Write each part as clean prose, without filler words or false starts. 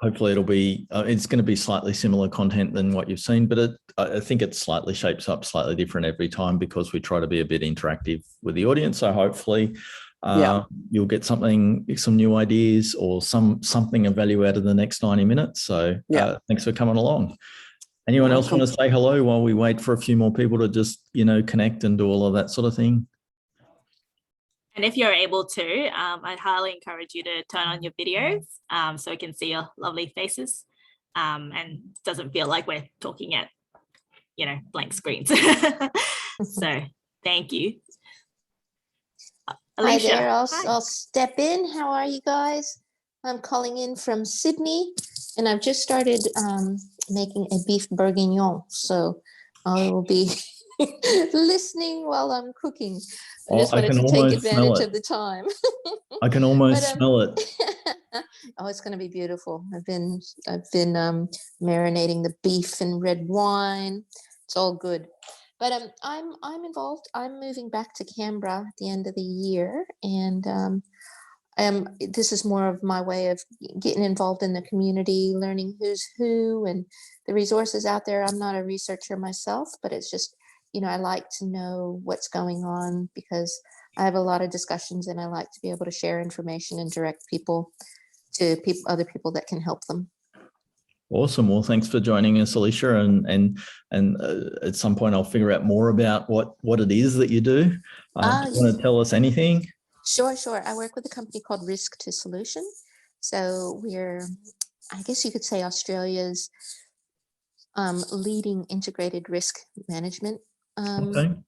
hopefully it'll be, it's going to be slightly similar content than what you've seen, but I think it slightly shapes up slightly different every time because we try to be a bit interactive with the audience. So hopefully you'll get some new ideas or something of value out of the next 90 minutes. So thanks for coming along. Anyone else want to say hello while we wait for a few more people to just, connect and do all of that sort of thing? And if you're able to, I'd highly encourage you to turn on your videos so we can see your lovely faces and doesn't feel like we're talking at, blank screens. So thank you. Alicia. Hi there, I'll step in. How are you guys? I'm calling in from Sydney and I've just started making a beef bourguignon. So I will be listening while I'm cooking. I just wanted to take advantage of the time. I can almost smell it. Oh, it's going to be beautiful. I've been marinating the beef in red wine. It's all good. But I'm involved. I'm moving back to Canberra at the end of the year, and this is more of my way of getting involved in the community, learning who's who and the resources out there. I'm not a researcher myself, but it's just, I like to know what's going on because I have a lot of discussions and I like to be able to share information and direct people to other people that can help them. Awesome. Well, thanks for joining us, Alicia. And at some point I'll figure out more about what it is that you do. Do you want to tell us anything? Sure. I work with a company called Risk to Solution. So we're, I guess you could say, Australia's leading integrated risk management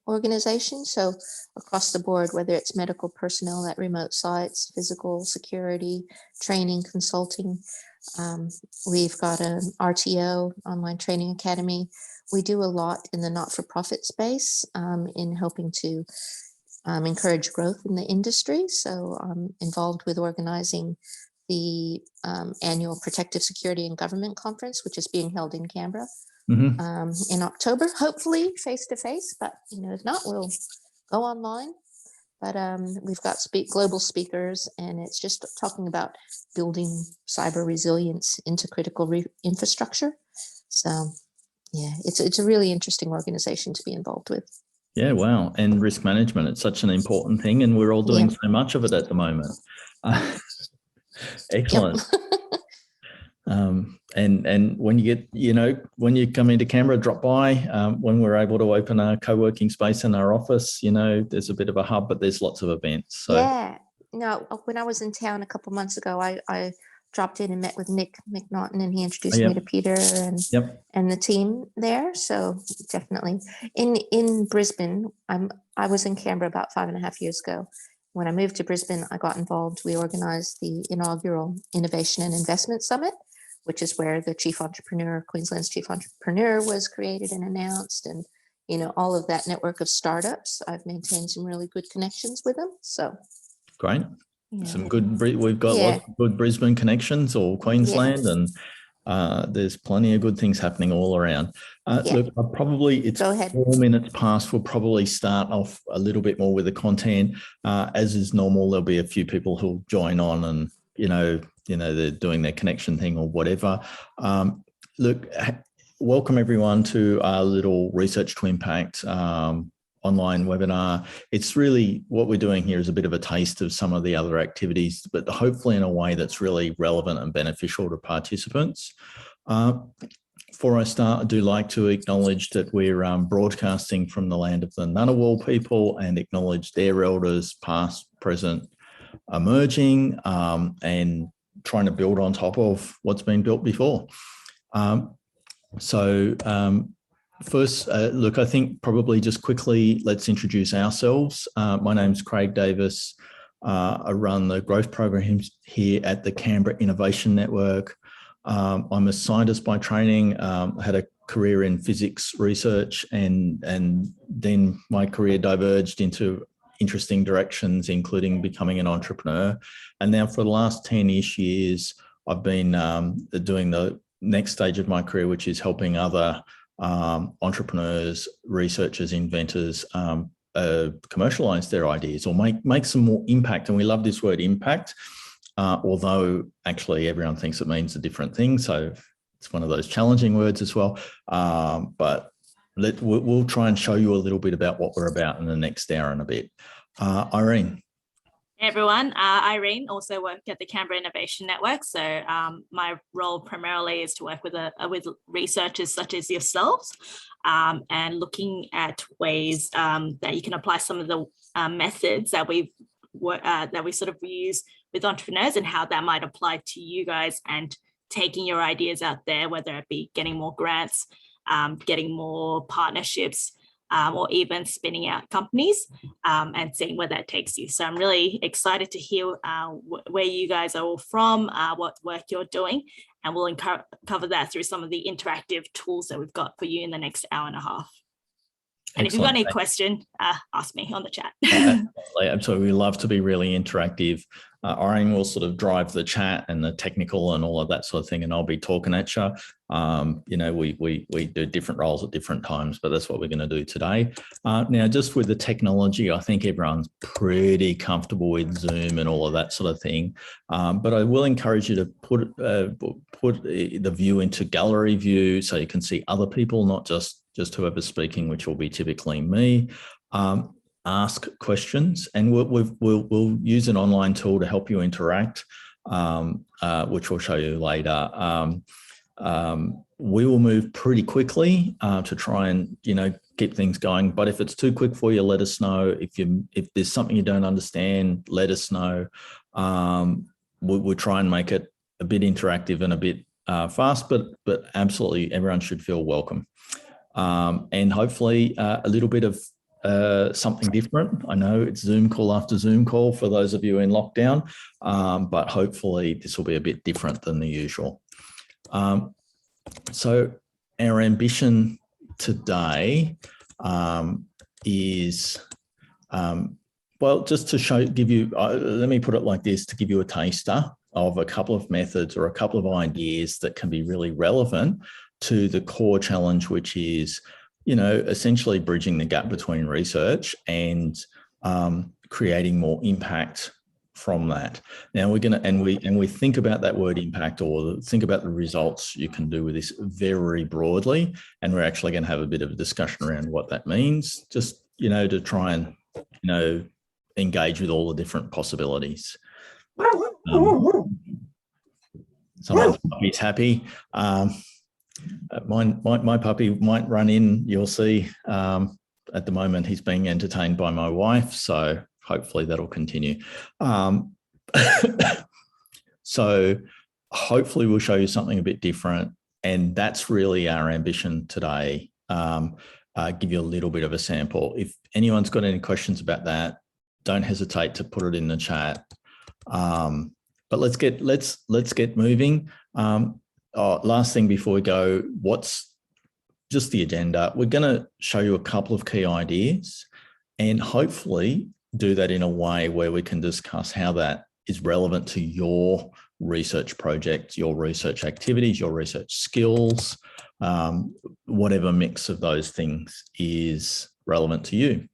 organization. So across the board, whether it's medical personnel at remote sites, physical security, training, consulting, we've got an RTO, Online Training Academy. We do a lot in the not-for-profit space in helping to encourage growth in the industry. So I'm involved with organizing the annual Protective Security and Government Conference, which is being held in Canberra in October, hopefully face-to-face, but if not, we'll go online. But we've got global speakers, and it's just talking about building cyber resilience into critical infrastructure. So yeah, it's a really interesting organization to be involved with. Yeah, wow. And risk management, it's such an important thing, and we're all doing so much of it at the moment. Excellent. And when you get, when you come into Canberra, drop by. When we're able to open a co-working space in our office, there's a bit of a hub, but there's lots of events. So. Yeah. No, when I was in town a couple months ago, I dropped in and met with Nick McNaughton, and he introduced me to Peter and the team there. So definitely in Brisbane, I was in Canberra about 5.5 years ago. When I moved to Brisbane, I got involved. We organized the inaugural Innovation and Investment Summit, which is where the Queensland's chief entrepreneur was created and announced. And, all of that network of startups, I've maintained some really good connections with them. So. Great. Some good, we've got lots of good Brisbane connections or Queensland, and there's plenty of good things happening all around. Look, it's 4 minutes past. We'll probably start off a little bit more with the content. As is normal, there'll be a few people who'll join on and, they're doing their connection thing or whatever. Look, welcome everyone to our little Research to Impact online webinar. It's really, what we're doing here is a bit of a taste of some of the other activities, but hopefully in a way that's really relevant and beneficial to participants. Before I start, I do like to acknowledge that we're broadcasting from the land of the Ngunnawal people and acknowledge their elders, past, present, emerging, and trying to build on top of what's been built before. First, look, I think probably just quickly, let's introduce ourselves. My name's Craig Davis. I run the growth programs here at the Canberra Innovation Network. I'm a scientist by training. I had a career in physics research, and then my career diverged into interesting directions, including becoming an entrepreneur. And now for the last 10-ish years, I've been doing the next stage of my career, which is helping other entrepreneurs, researchers, inventors commercialize their ideas or make some more impact. And we love this word impact. although actually everyone thinks it means a different thing. So it's one of those challenging words as well. But we'll try and show you a little bit about what we're about in the next hour and a bit. Irene. Hey everyone, Irene, also work at the Canberra Innovation Network. So my role primarily is to work with researchers such as yourselves and looking at ways that you can apply some of the methods that we sort of use with entrepreneurs and how that might apply to you guys and taking your ideas out there, whether it be getting more grants, getting more partnerships, or even spinning out companies and seeing where that takes you. So I'm really excited to hear where you guys are all from, what work you're doing, and we'll cover that through some of the interactive tools that we've got for you in the next hour and a half. And if you've got any question, ask me on the chat. Absolutely. We love to be really interactive. Irene will sort of drive the chat and the technical and all of that sort of thing, and I'll be talking at you. You know, we do different roles at different times, but that's what we're going to do today. Now, just with the technology, I think everyone's pretty comfortable with Zoom and all of that sort of thing. But I will encourage you to put the view into gallery view so you can see other people, not just whoever's speaking, which will be typically me. Ask questions, and we'll use an online tool to help you interact, which we'll show you later. We will move pretty weekly to try and keep things going. But if it's too quick for you, let us know. If there's something you don't understand, let us know. We'll try and make it a bit interactive and a bit fast, but absolutely everyone should feel welcome. And hopefully a little bit of something different. I know it's Zoom call after Zoom call for those of you in lockdown, but hopefully this will be a bit different than the usual. So our ambition today is, well, just to give you, let me put it like this, to give you a taster of a couple of methods or a couple of ideas that can be really relevant to the core challenge, which is, essentially bridging the gap between research and creating more impact from that. Now we're going to, and we think about that word impact, or think about the results you can do with this very broadly. And we're actually going to have a bit of a discussion around what that means, just, to try and, engage with all the different possibilities. Someone's puppy's happy. My puppy might run in, you'll see. At the moment, he's being entertained by my wife, so hopefully that'll continue. So hopefully we'll show you something a bit different, and that's really our ambition today. Give you a little bit of a sample. If anyone's got any questions about that, don't hesitate to put it in the chat. But let's get moving. Last thing before we go, what's just the agenda? We're going to show you a couple of key ideas and hopefully do that in a way where we can discuss how that is relevant to your research project, your research activities, your research skills, whatever mix of those things is relevant to you.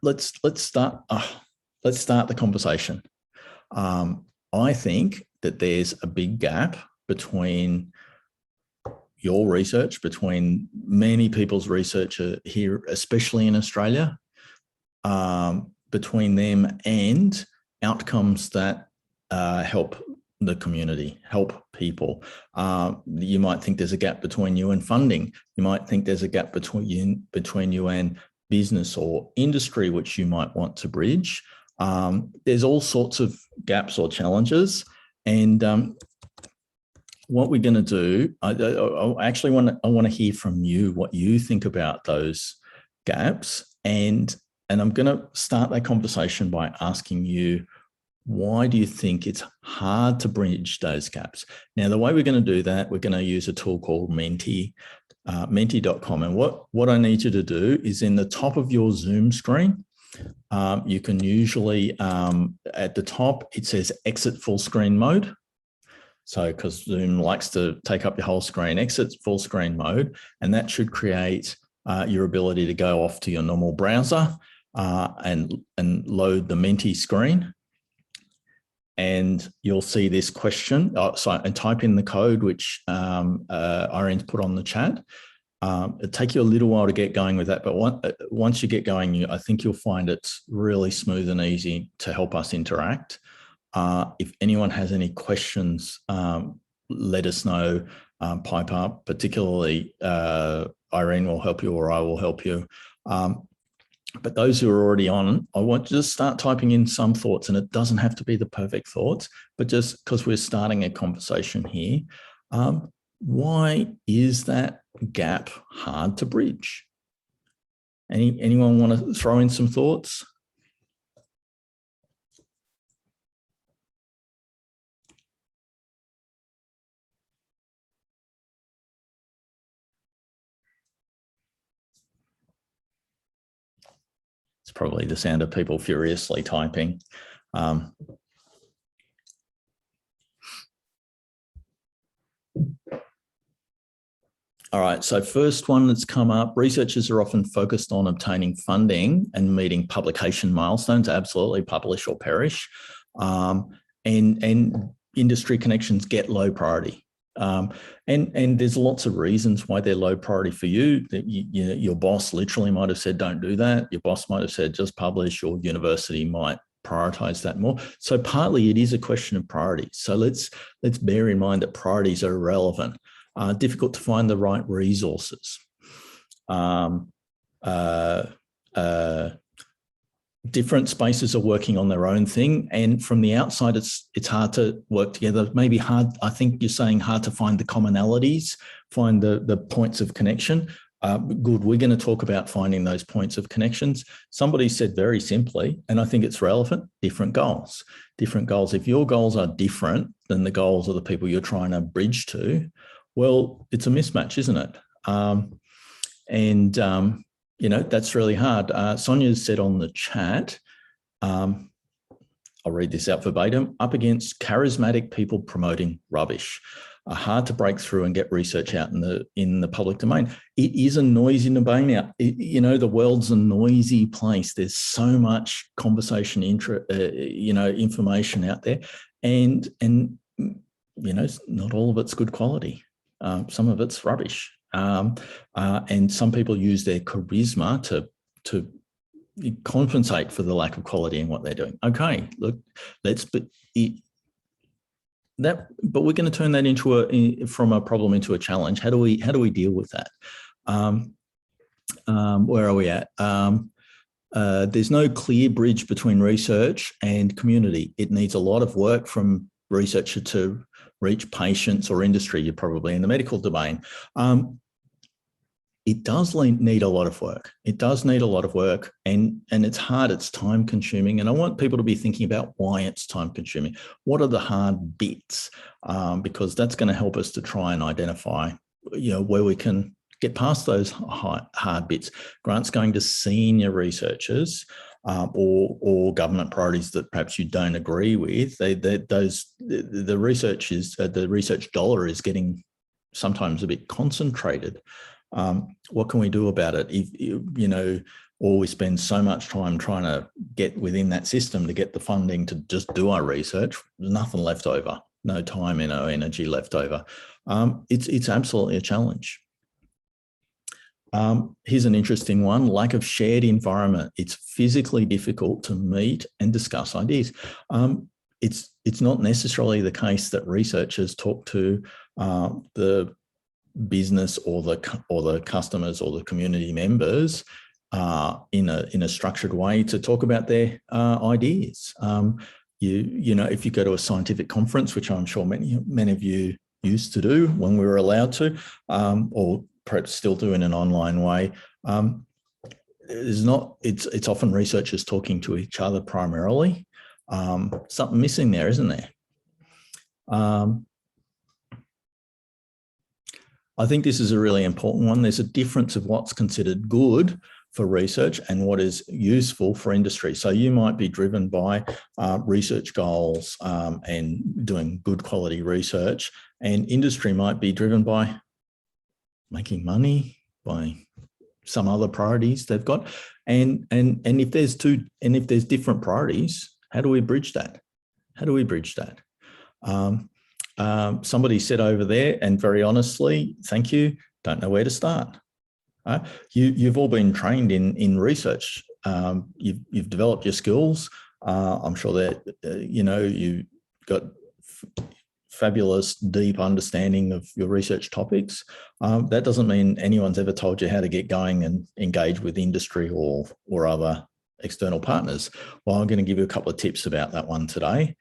Let's start the conversation. I think that there's a big gap between your research, between many people's research here, especially in Australia, between them and outcomes that help the community, help people. You might think there's a gap between you and funding. You might think there's a gap between you and business or industry, which you might want to bridge. There's all sorts of gaps or challenges. And what we're going to do, I want to hear from you what you think about those gaps. And I'm going to start that conversation by asking you, why do you think it's hard to bridge those gaps? Now, the way we're going to do that, we're going to use a tool called Menti, menti.com. And what I need you to do is in the top of your Zoom screen, you can usually, at the top, it says exit full screen mode. So, because Zoom likes to take up your whole screen, exit full screen mode, and that should create your ability to go off to your normal browser. and load the Menti screen. And you'll see this question, and type in the code, which Irene's put on the chat. It'll take you a little while to get going with that, but once you get going, I think you'll find it's really smooth and easy to help us interact. If anyone has any questions, let us know, pipe up, particularly Irene will help you or I will help you. But those who are already on, I want to just start typing in some thoughts, and it doesn't have to be the perfect thoughts, but just because we're starting a conversation here, why is that gap hard to bridge? Anyone want to throw in some thoughts? It's probably the sound of people furiously typing. All right, so first one that's come up, researchers are often focused on obtaining funding and meeting publication milestones, absolutely publish or perish, and industry connections get low priority. And there's lots of reasons why they're low priority for you. Your boss literally might have said, don't do that. Your boss might have said, just publish. Your university might prioritize that more. So partly it is a question of priorities. So let's bear in mind that priorities are irrelevant. Difficult to find the right resources. Different spaces are working on their own thing, and from the outside, it's hard to work together. Maybe hard. I think you're saying hard to find the commonalities, find the points of connection. Good. We're going to talk about finding those points of connections. Somebody said very simply, and I think it's relevant, different goals. Different goals. If your goals are different than the goals of the people you're trying to bridge to, well, it's a mismatch, isn't it? You know, that's really hard. Sonia said on the chat, I'll read this out verbatim, up against charismatic people promoting rubbish. Hard to break through and get research out in the public domain. It is a noisy domain out. You know, the world's a noisy place. There's so much conversation, information out there, and you know, not all of it's good quality. Some of it's rubbish, and some people use their charisma to compensate for the lack of quality in what they're doing. Okay, look, but we're going to turn that from a problem into a challenge. How do we deal with that? Where are we at? There's no clear bridge between research and community. It needs a lot of work from researcher to reach patients or industry. You're probably in the medical domain. It does need a lot of work. It does need a lot of work, and it's hard. It's time consuming, and I want people to be thinking about why it's time consuming. What are the hard bits? Because that's going to help us to try and identify, you know, where we can get past those hard bits. Grants going to senior researchers or government priorities that perhaps you don't agree with. The research dollar is getting sometimes a bit concentrated. What can we do about it? If you know, or we spend so much time trying to get within that system to get the funding to just do our research, there's nothing left over, no time and no energy left over. It's absolutely a challenge. Here's an interesting one, lack of shared environment. It's physically difficult to meet and discuss ideas. It's not necessarily the case that researchers talk to the business or the customers or the community members in a structured way to talk about their ideas. You know, if you go to a scientific conference, which I'm sure many of you used to do when we were allowed to, or perhaps still do in an online way, it's often researchers talking to each other primarily. Something missing there, isn't there? I think this is a really important one. There's a difference of what's considered good for research and what is useful for industry. So you might be driven by research goals and doing good quality research, and industry might be driven by making money, by some other priorities they've got. And if there's different priorities, how do we bridge that? How do we bridge that? Somebody said over there, and very honestly, thank you, don't know where to start. You've all been trained in research. You've developed your skills. I'm sure that, you've got fabulous, deep understanding of your research topics. That doesn't mean anyone's ever told you how to get going and engage with industry or other external partners. Well, I'm going to give you a couple of tips about that one today.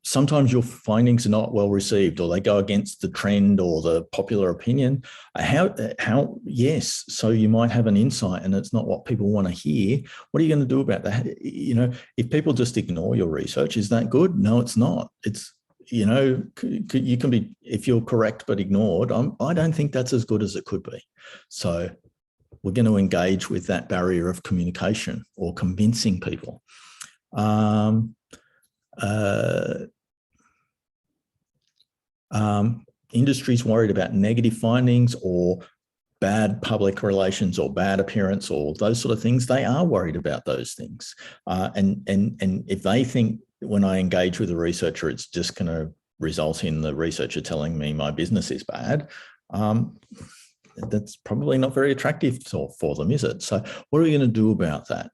Sometimes your findings are not well received, or they go against the trend or the popular opinion. Yes, so you might have an insight and it's not what people want to hear. What are you going to do about that? If people just ignore your research, is that good? No, it's not. It's, you can be, if you're correct but ignored, I don't think that's as good as it could be. So we're going to engage with that barrier of communication or convincing people. Industry's worried about negative findings or bad public relations or bad appearance or those sort of things. They are worried about those things. And if they think when I engage with a researcher, it's just going to result in the researcher telling me my business is bad, that's probably not very attractive for them, is it? So what are we going to do about that?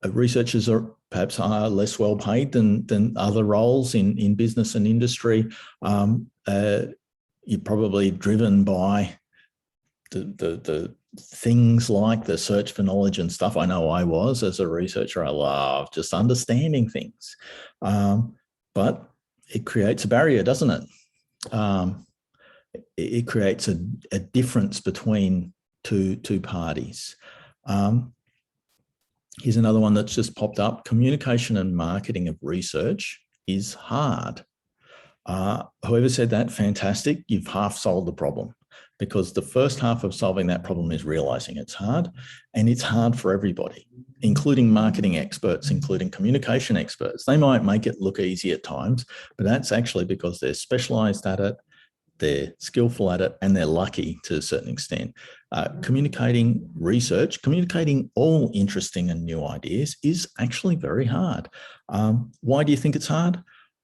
Researchers are perhaps less well paid than other roles in business and industry. You're probably driven by the things like the search for knowledge and stuff. I know I was as a researcher. I love just understanding things, but it creates a barrier, doesn't it? It creates a difference between two parties. Here's another one that's just popped up. Communication and marketing of research is hard. Whoever said that, fantastic. You've half solved the problem, because the first half of solving that problem is realizing it's hard, and it's hard for everybody, including marketing experts, including communication experts. They might make it look easy at times, but that's actually because they're specialized at it, they're skillful at it, and they're lucky to a certain extent. Communicating research, communicating all interesting and new ideas is actually very hard. Why do you think it's hard?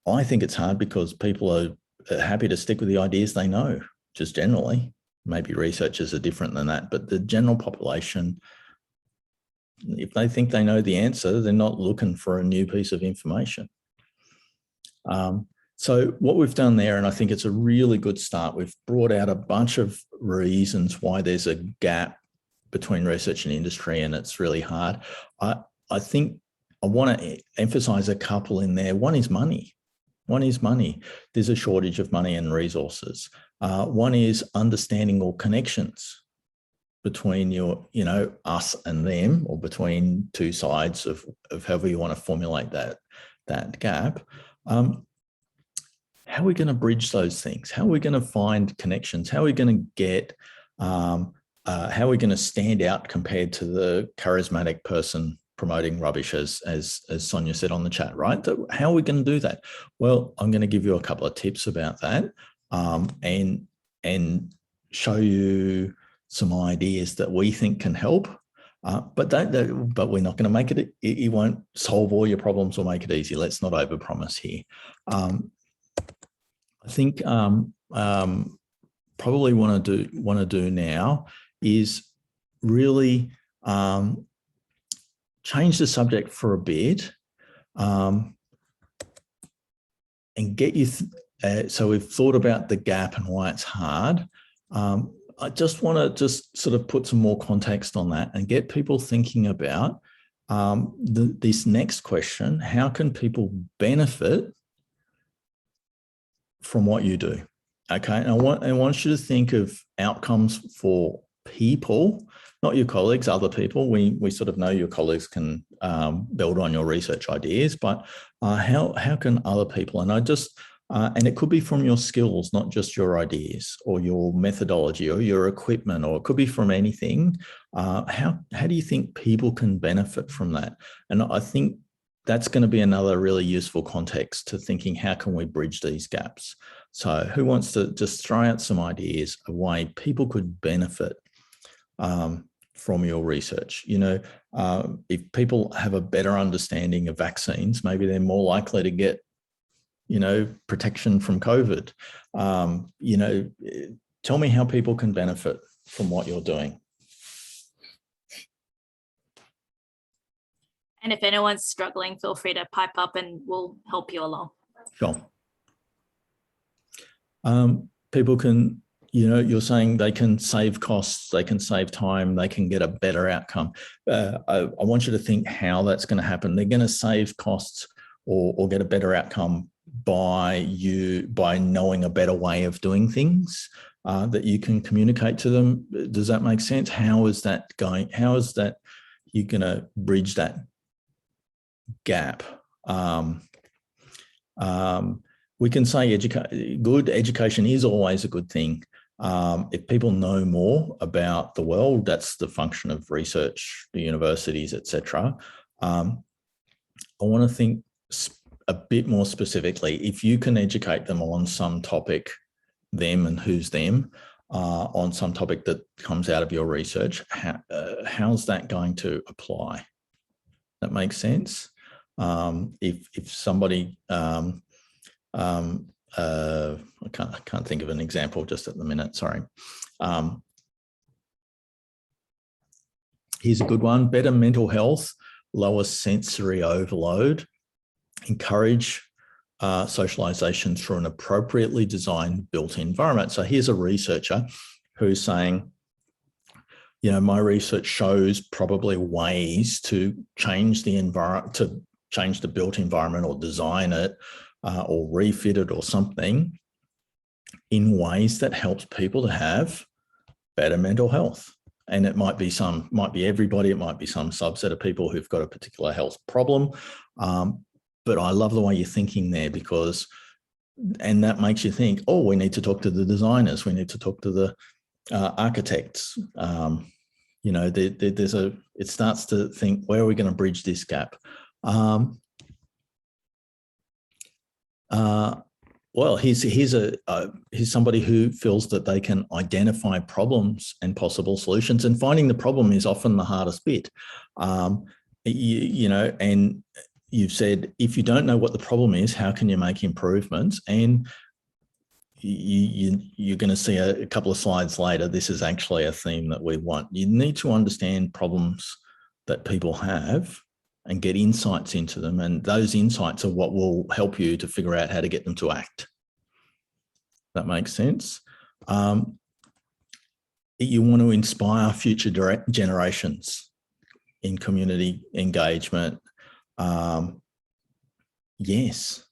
I think it's hard because people are happy to stick with the ideas they know, just generally. Maybe researchers are different than that, but the general population, if they think they know the answer, they're not looking for a new piece of information. So what we've done there, and I think it's a really good start, we've brought out a bunch of reasons why there's a gap between research and industry, and it's really hard. I think I want to emphasize a couple in there. One is money. There's a shortage of money and resources. One is understanding or connections between us and them, or between two sides of however you want to formulate that gap. How are we going to bridge those things? How are we going to find connections? How are we going to get, how are we going to stand out compared to the charismatic person promoting rubbish, as Sonia said on the chat, right? How are we going to do that? Well, I'm going to give you a couple of tips about that, and show you some ideas that we think can help. But we're not going to make it. It won't solve all your problems or make it easy. Let's not overpromise here. I think probably want to do now is really change the subject for a bit, and get you. So we've thought about the gap and why it's hard. I just want to sort of put some more context on that and get people thinking about this next question: how can people benefit from what you do? Okay, and I want you to think of outcomes for people, not your colleagues, other people. We sort of know your colleagues can build on your research ideas, but how can other people? And and it could be from your skills, not just your ideas or your methodology or your equipment, or it could be from anything. How do you think people can benefit from that? And I think that's going to be another really useful context to thinking, how can we bridge these gaps? So who wants to just throw out some ideas, a way people could benefit from your research? You know, if people have a better understanding of vaccines, maybe they're more likely to get, you know, protection from COVID. You know, tell me how people can benefit from what you're doing. And if anyone's struggling, feel free to pipe up and we'll help you along. Sure. People can, you know, you're saying they can save costs, they can save time, they can get a better outcome. I want you to think how that's going to happen. They're going to save costs or get a better outcome by knowing a better way of doing things that you can communicate to them. Does that make sense? How is that going? How is that you're going to bridge that gap? We can say good education is always a good thing. If people know more about the world, that's the function of research, the universities, etc. I want to think a bit more specifically. If you can educate them on some topic, them and who's them, on some topic that comes out of your research, how's that going to apply? That makes sense. If somebody I can't think of an example just at the minute, sorry. Here's a good one: better mental health, lower sensory overload, encourage socialization through an appropriately designed built environment. So here's a researcher who's saying, you know, my research shows probably ways to change the environment, to change the built environment or design it or refit it or something in ways that helps people to have better mental health. And it might be everybody, it might be some subset of people who've got a particular health problem. But I love the way you're thinking there, because, and that makes you think, oh, we need to talk to the designers, we need to talk to the architects. You know, it starts to think, where are we going to bridge this gap? Well, here's somebody who feels that they can identify problems and possible solutions, and finding the problem is often the hardest bit. You know, and you've said, if you don't know what the problem is, how can you make improvements? And you're going to see a couple of slides later, this is actually a theme that we want. You need to understand problems that people have and get insights into them. And those insights are what will help you to figure out how to get them to act. That makes sense. You want to inspire future generations in community engagement. Yes.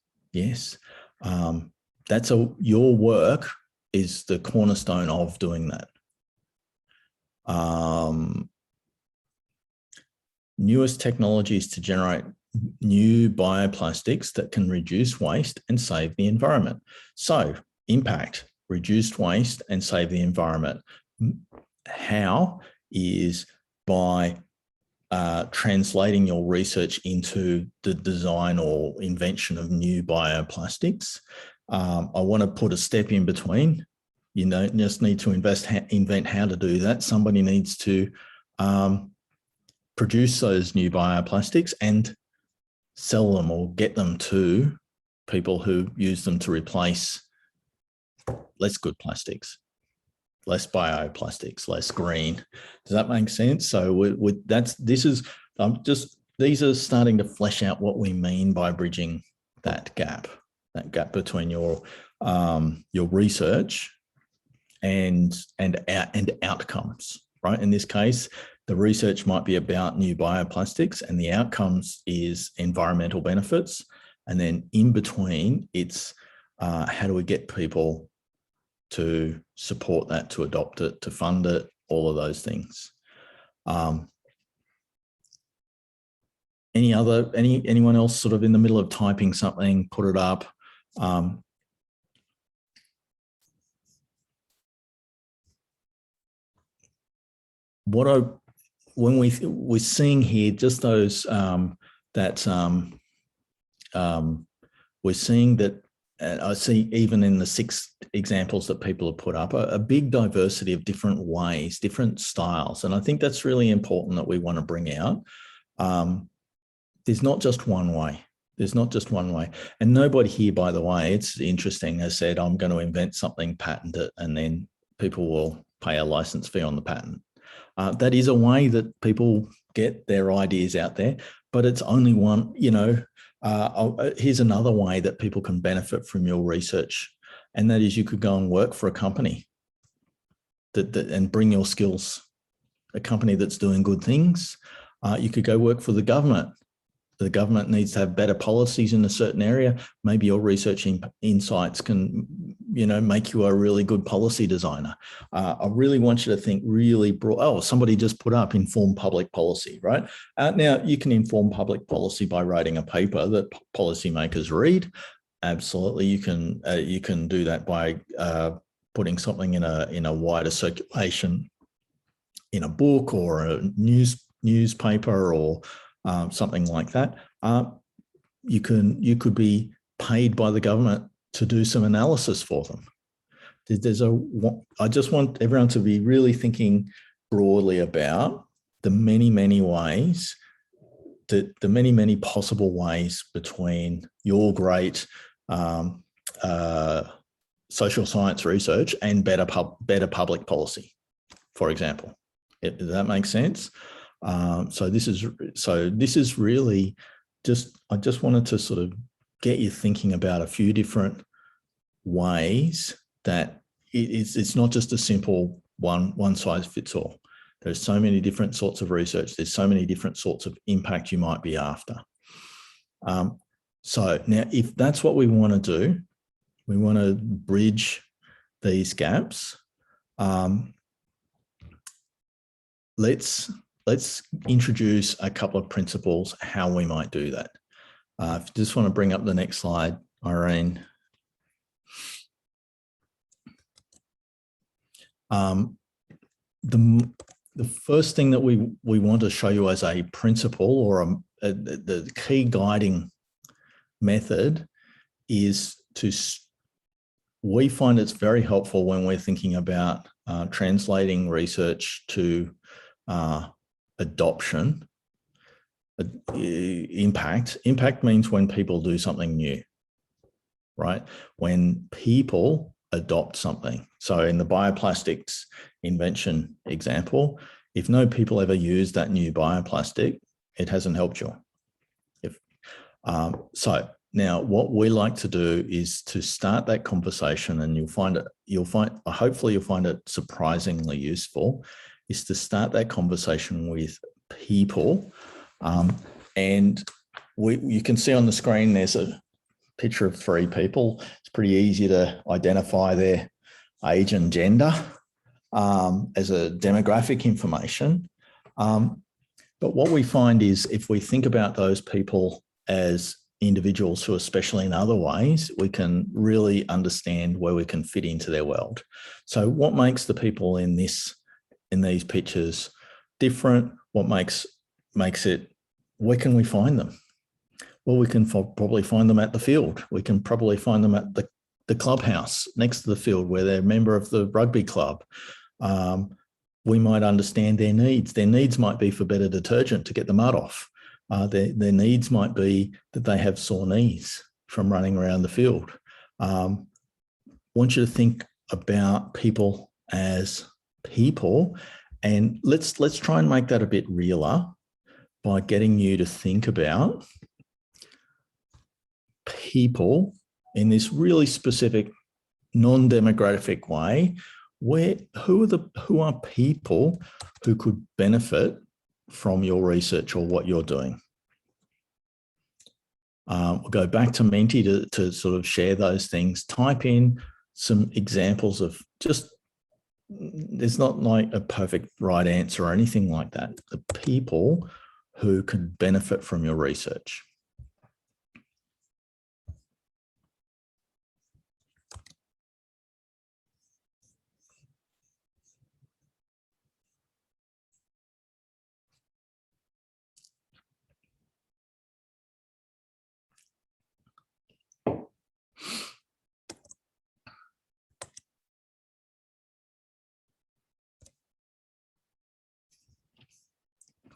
Your work is the cornerstone of doing that. Newest technologies to generate new bioplastics that can reduce waste and save the environment. So, impact, reduced waste and save the environment. How is by translating your research into the design or invention of new bioplastics. I want to put a step in between. You don't just need to invent how to do that. Somebody needs to produce those new bioplastics and sell them or get them to people who use them to replace less good plastics, less bioplastics, less green. Does that make sense? So these are starting to flesh out what we mean by bridging that gap between your research and outcomes, right? In this case, the research might be about new bioplastics and the outcomes is environmental benefits. And then in between, it's how do we get people to support that, to adopt it, to fund it, all of those things. Anyone else sort of in the middle of typing something, put it up. When we're seeing here, just those we're seeing that I see even in the 6 examples that people have put up, a big diversity of different ways, different styles. And I think that's really important that we want to bring out. There's not just one way. There's not just one way. And nobody here, by the way, it's interesting, has said, I'm going to invent something, patent it, and then people will pay a license fee on the patent. That is a way that people get their ideas out there, but it's only one, here's another way that people can benefit from your research. And that is you could go and work for a company and bring your skills, a company that's doing good things. You could go work for the government. The government needs to have better policies in a certain area. Maybe your research insights can, make you a really good policy designer. I really want you to think really broad. Oh, somebody just put up informed public policy, right? Now you can inform public policy by writing a paper that policymakers read. Absolutely, you can do that by putting something in a wider circulation in a book or a newspaper or something like that. You could be paid by the government to do some analysis for them. I just want everyone to be really thinking broadly about the many ways, the many possible ways between your great social science research and better public policy, for example. Does that make sense? So this is really I just wanted to sort of get you thinking about a few different ways that it's not just a simple one size fits all. There's so many different sorts of research. There's so many different sorts of impact you might be after. So now if that's what we want to do, we want to bridge these gaps. Let's introduce a couple of principles how we might do that. If you just want to bring up the next slide, Irene. The first thing that we want to show you as a principle or the key guiding method is we find it's very helpful when we're thinking about translating research to adoption. Impact means when people do something new, right? When people adopt something. So in the bioplastics invention example, if no people ever use that new bioplastic, it hasn't helped you. So now what we like to do is to start that conversation, and hopefully you'll find it surprisingly useful, is to start that conversation with people. And you can see on the screen, there's a picture of 3 people. It's pretty easy to identify their age and gender as a demographic information. But what we find is if we think about those people as individuals who are special in other ways, we can really understand where we can fit into their world. So what makes the people in these pictures different? What makes it, where can we find them? Well, we can probably find them at the field. We can probably find them at the clubhouse next to the field where they're a member of the rugby club. We might understand their needs. Their needs might be for better detergent to get the mud off. Their needs might be that they have sore knees from running around the field. I want you to think about people as people, and let's try and make that a bit realer by getting you to think about people in this really specific non-demographic way. Who are people who could benefit from your research or what you're doing? We'll go back to Menti to sort of share those things. Type in some examples of there's not like a perfect right answer or anything like that. The people who could benefit from your research.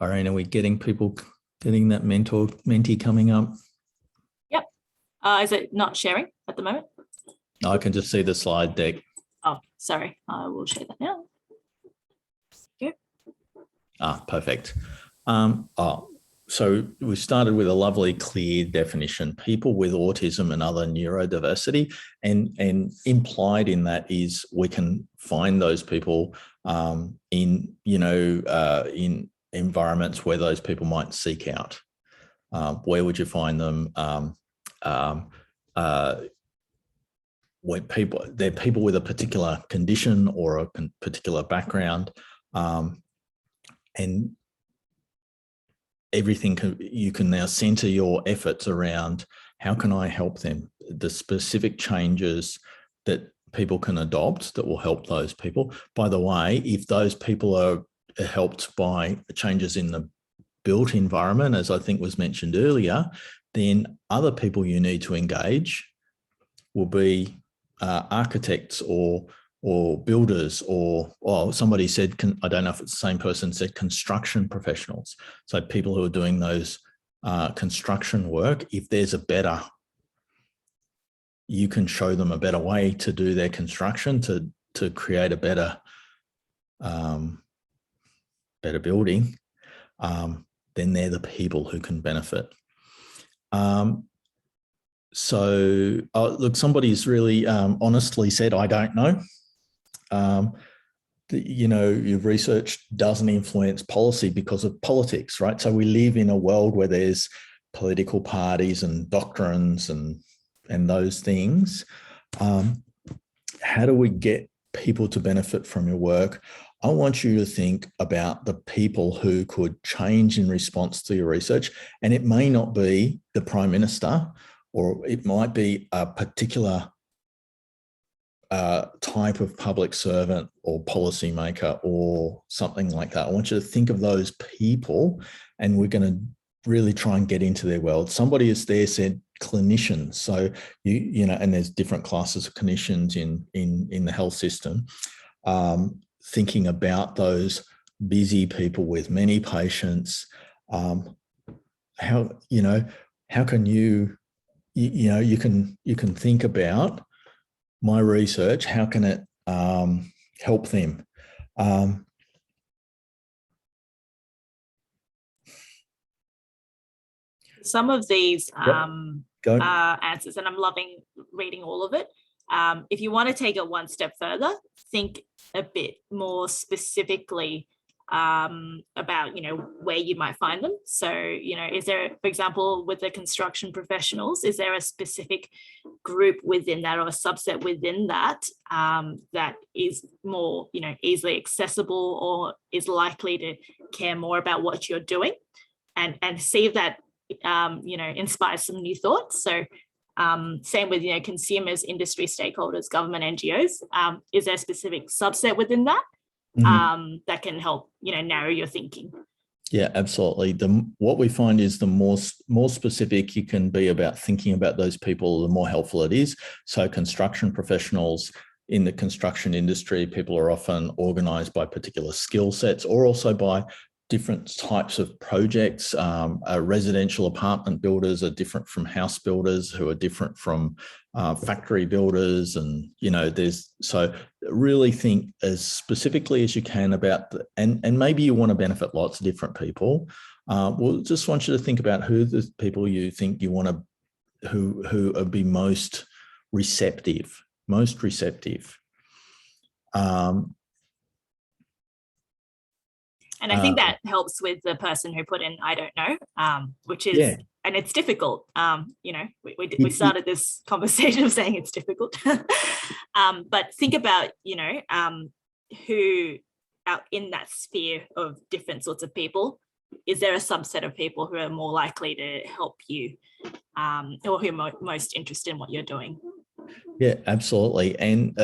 Irene, are we getting that mentee coming up? Yep. Is it not sharing at the moment? No, I can just see the slide deck. Oh, sorry. I will share that now. Perfect. So we started with a lovely, clear definition: people with autism and other neurodiversity, and implied in that is we can find those people in environments where those people might seek out. Where would you find them? When they're people with a particular condition or a particular background, and everything you can now center your efforts around how can I help them, the specific changes that people can adopt that will help those people. By the way, if those people are helped by changes in the built environment, as I think was mentioned earlier, then other people you need to engage will be architects or builders, or somebody said, I don't know if it's the same person, said construction professionals. So people who are doing those construction work, if there's you can show them a better way to do their construction to create a better building, then they're the people who can benefit. So look, somebody's really honestly said, I don't know. Your research doesn't influence policy because of politics, right? So we live in a world where there's political parties and doctrines and those things. How do we get people to benefit from your work? I want you to think about the people who could change in response to your research. And it may not be the Prime Minister, or it might be a particular type of public servant or policymaker or something like that. I want you to think of those people, and we're going to really try and get into their world. Somebody is there said clinicians. So and there's different classes of clinicians in the health system. Thinking about those busy people with many patients, how can you can think about my research, how can it help them? Some of these answers, and I'm loving reading all of it. If you want to take it one step further, think a bit more specifically about where you might find them. So is there, for example, with the construction professionals, is there a specific group within that or a subset within that that is more easily accessible or is likely to care more about what you're doing, and see if that inspires some new thoughts. So same with consumers, industry stakeholders, government, NGOs. Is there a specific subset within that that can help narrow your thinking? Yeah, absolutely. What we find is the more specific you can be about thinking about those people, the more helpful it is. So construction professionals in the construction industry, people are often organised by particular skill sets or also by different types of projects. Residential apartment builders are different from house builders, who are different from factory builders, and so really think as specifically as you can about and maybe you want to benefit lots of different people. We'll just want you to think about who the people you think you want to who would be most receptive. And I think that helps with the person who put in, I don't know, which is, and it's difficult. We started this conversation of saying it's difficult, but think about, who out in that sphere of different sorts of people, is there a subset of people who are more likely to help you or who are most interested in what you're doing? Yeah, absolutely. And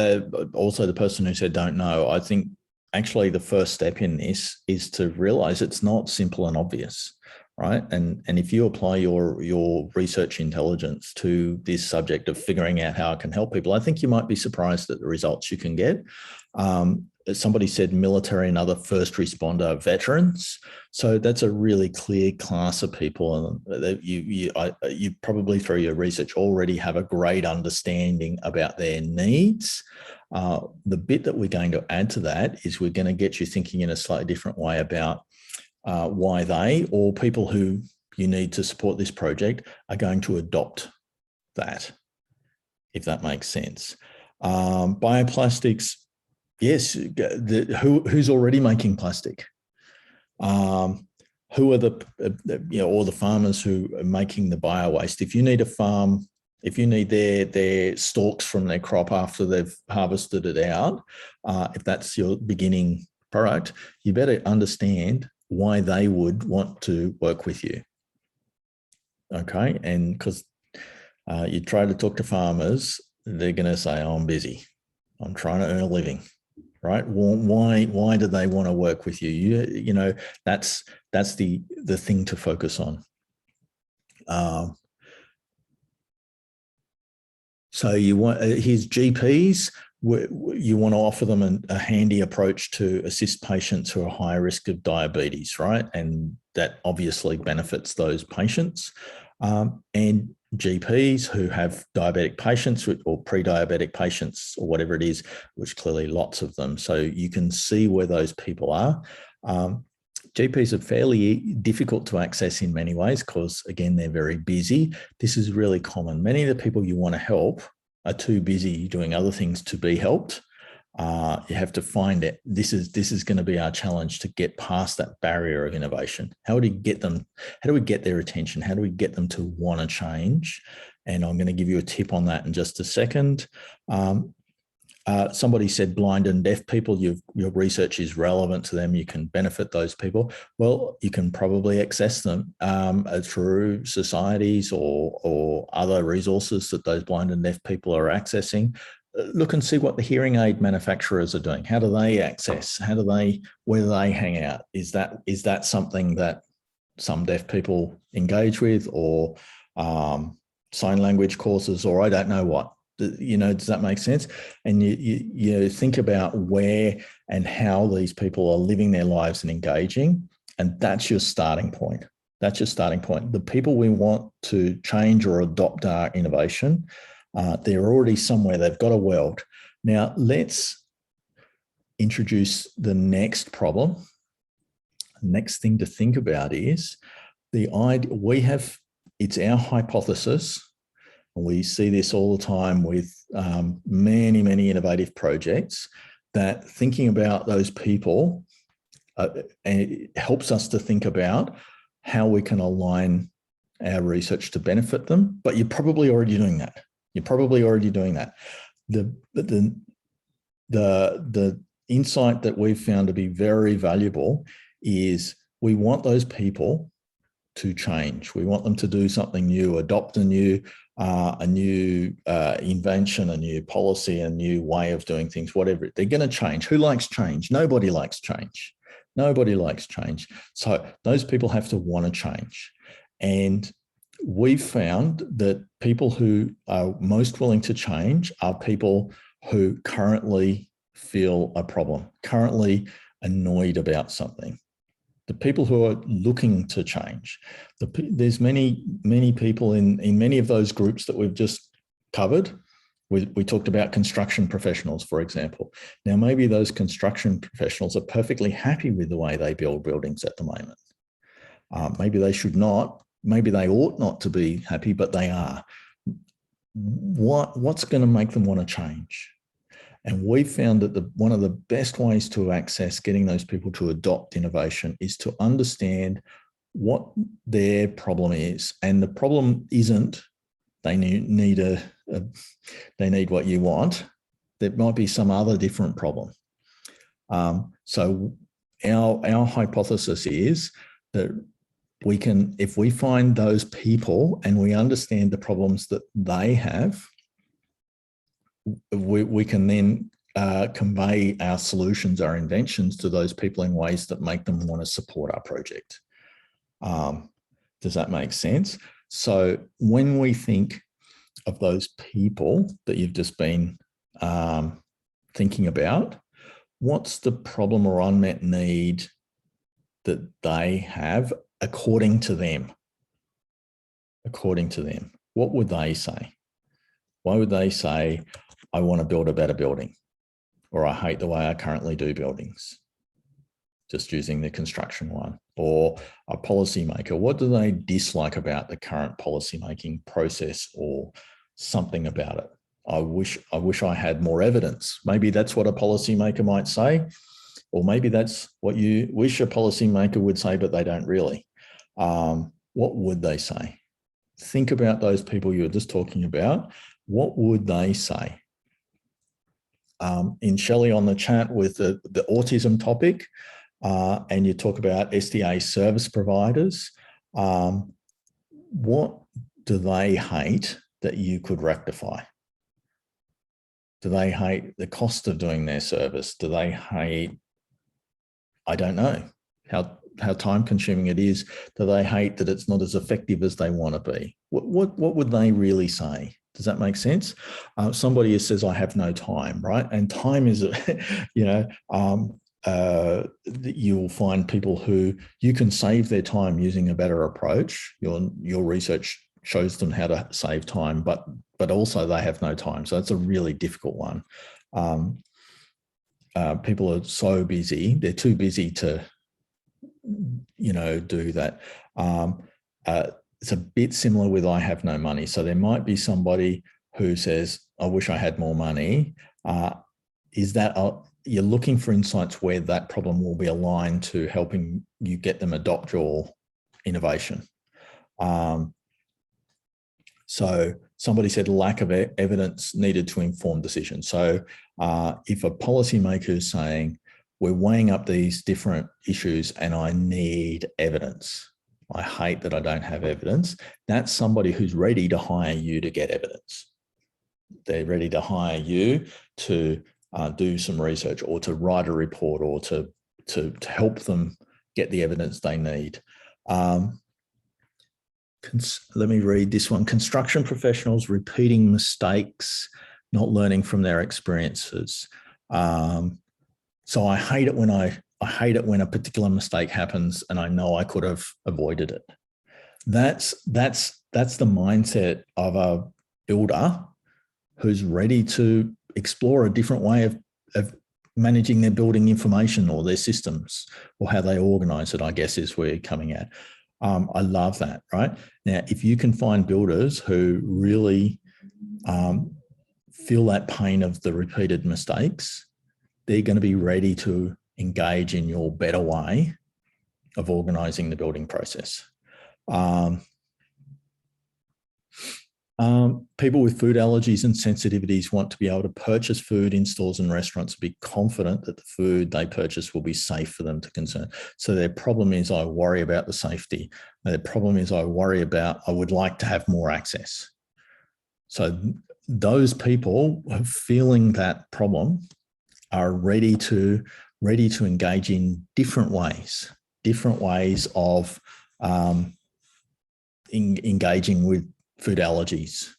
also the person who said, don't know, I think actually the first step in this is to realize it's not simple and obvious, right? And if you apply your research intelligence to this subject of figuring out how it can help people, I think you might be surprised at the results you can get. somebody said military and other first responder veterans. So that's a really clear class of people, and you probably through your research already have a great understanding about their needs. The bit that we're going to add to that is we're going to get you thinking in a slightly different way about why they or people who you need to support this project are going to adopt that, if that makes sense. Bioplastics, yes, who's already making plastic? Who are all the farmers who are making the bio waste? If you need a farm, if you need their stalks from their crop after they've harvested it out, if that's your beginning product, you better understand why they would want to work with you. Okay, and because you try to talk to farmers, they're going to say, oh, I'm busy. I'm trying to earn a living, right? Why do they want to work with you? You know, that's the thing to focus on. So you want his GPs, you want to offer them a handy approach to assist patients who are high risk of diabetes, right? And that obviously benefits those patients. And GPs who have diabetic patients or pre-diabetic patients or whatever it is, which clearly lots of them. So you can see where those people are. GPs are fairly difficult to access in many ways because, again, they're very busy. This is really common. Many of the people you want to help are too busy doing other things to be helped. You have to find it. This is going to be our challenge, to get past that barrier of innovation. How do we get them? How do we get their attention? How do we get them to want to change? And I'm going to give you a tip on that in just a second. Somebody said blind and deaf people, your research is relevant to them. You can benefit those people. Well, you can probably access them through societies or other resources that those blind and deaf people are accessing. Look and see what the hearing aid manufacturers are doing. How do they access? Where do they hang out? Is that something that some deaf people engage with, or sign language courses, or I don't know what? You know, does that make sense? And you think about where and how these people are living their lives and engaging, and that's your starting point. That's your starting point. The people we want to change or adopt our innovation, they're already somewhere. They've got a world. Now, let's introduce the next problem. The next thing to think about is the idea it's our hypothesis. We see this all the time with many, many innovative projects, that thinking about those people it helps us to think about how we can align our research to benefit them. But you're probably already doing that. The insight that we've found to be very valuable is we want those people to change. We want them to do something new, adopt a new invention, a new policy, a new way of doing things, whatever. They're going to change. Who likes change? Nobody likes change. Nobody likes change. So those people have to want to change. And we've found that people who are most willing to change are people who currently feel a problem, currently annoyed about something. The people who are looking to change. There's many people in many of those groups that we've just covered. We talked about construction professionals, for example. Now, maybe those construction professionals are perfectly happy with the way they build buildings at the moment. Maybe they should not. Maybe they ought not to be happy, but they are. What's going to make them want to change? And we found that one of the best ways to access getting those people to adopt innovation is to understand what their problem is. And the problem isn't they need what you want. There might be some other different problem. So our hypothesis is that we can, if we find those people and we understand the problems that they have, we can then convey our solutions, our inventions to those people in ways that make them want to support our project. Does that make sense? So when we think of those people that you've just been thinking about, what's the problem or unmet need that they have according to them? According to them, what would they say? Why would they say, I want to build a better building, or I hate the way I currently do buildings? Just using the construction one. Or a policymaker, what do they dislike about the current policymaking process or something about it? I wish I had more evidence. Maybe that's what a policymaker might say, or maybe that's what you wish a policymaker would say, but they don't really. What would they say? Think about those people you were just talking about. What would they say? In Shelley on the chat with the autism topic, and you talk about SDA service providers, what do they hate that you could rectify? Do they hate the cost of doing their service? Do they hate, I don't know, how time consuming it is? Do they hate that it's not as effective as they want to be? What would they really say? Does that make sense? Somebody who says, I have no time, right? And time is, you'll find people who you can save their time using a better approach. Your research shows them how to save time, but also they have no time. So it's a really difficult one. People are so busy, they're too busy to, do that. It's a bit similar with I have no money. So there might be somebody who says, I wish I had more money. Is that you're looking for insights where that problem will be aligned to helping you get them adopt your innovation. So somebody said lack of evidence needed to inform decisions. So if a policymaker is saying, we're weighing up these different issues and I need evidence, I hate that I don't have evidence, that's somebody who's ready to hire you to get evidence. They're ready to hire you to do some research or to write a report or to help them get the evidence they need. Let me read this one. Construction professionals repeating mistakes, not learning from their experiences. So I hate it when I hate it when a particular mistake happens and I know I could have avoided it. That's the mindset of a builder who's ready to explore a different way of managing their building information or their systems or how they organize it, I guess is where you're coming at. I love that, right? Now, if you can find builders who really feel that pain of the repeated mistakes, they're going to be ready to engage in your better way of organizing the building process. People with food allergies and sensitivities want to be able to purchase food in stores and restaurants and be confident that the food they purchase will be safe for them to consume. So their problem is, I worry about the safety. Their problem is, I worry about, I would like to have more access. So those people feeling that problem are ready to engage in different ways of engaging with food allergies.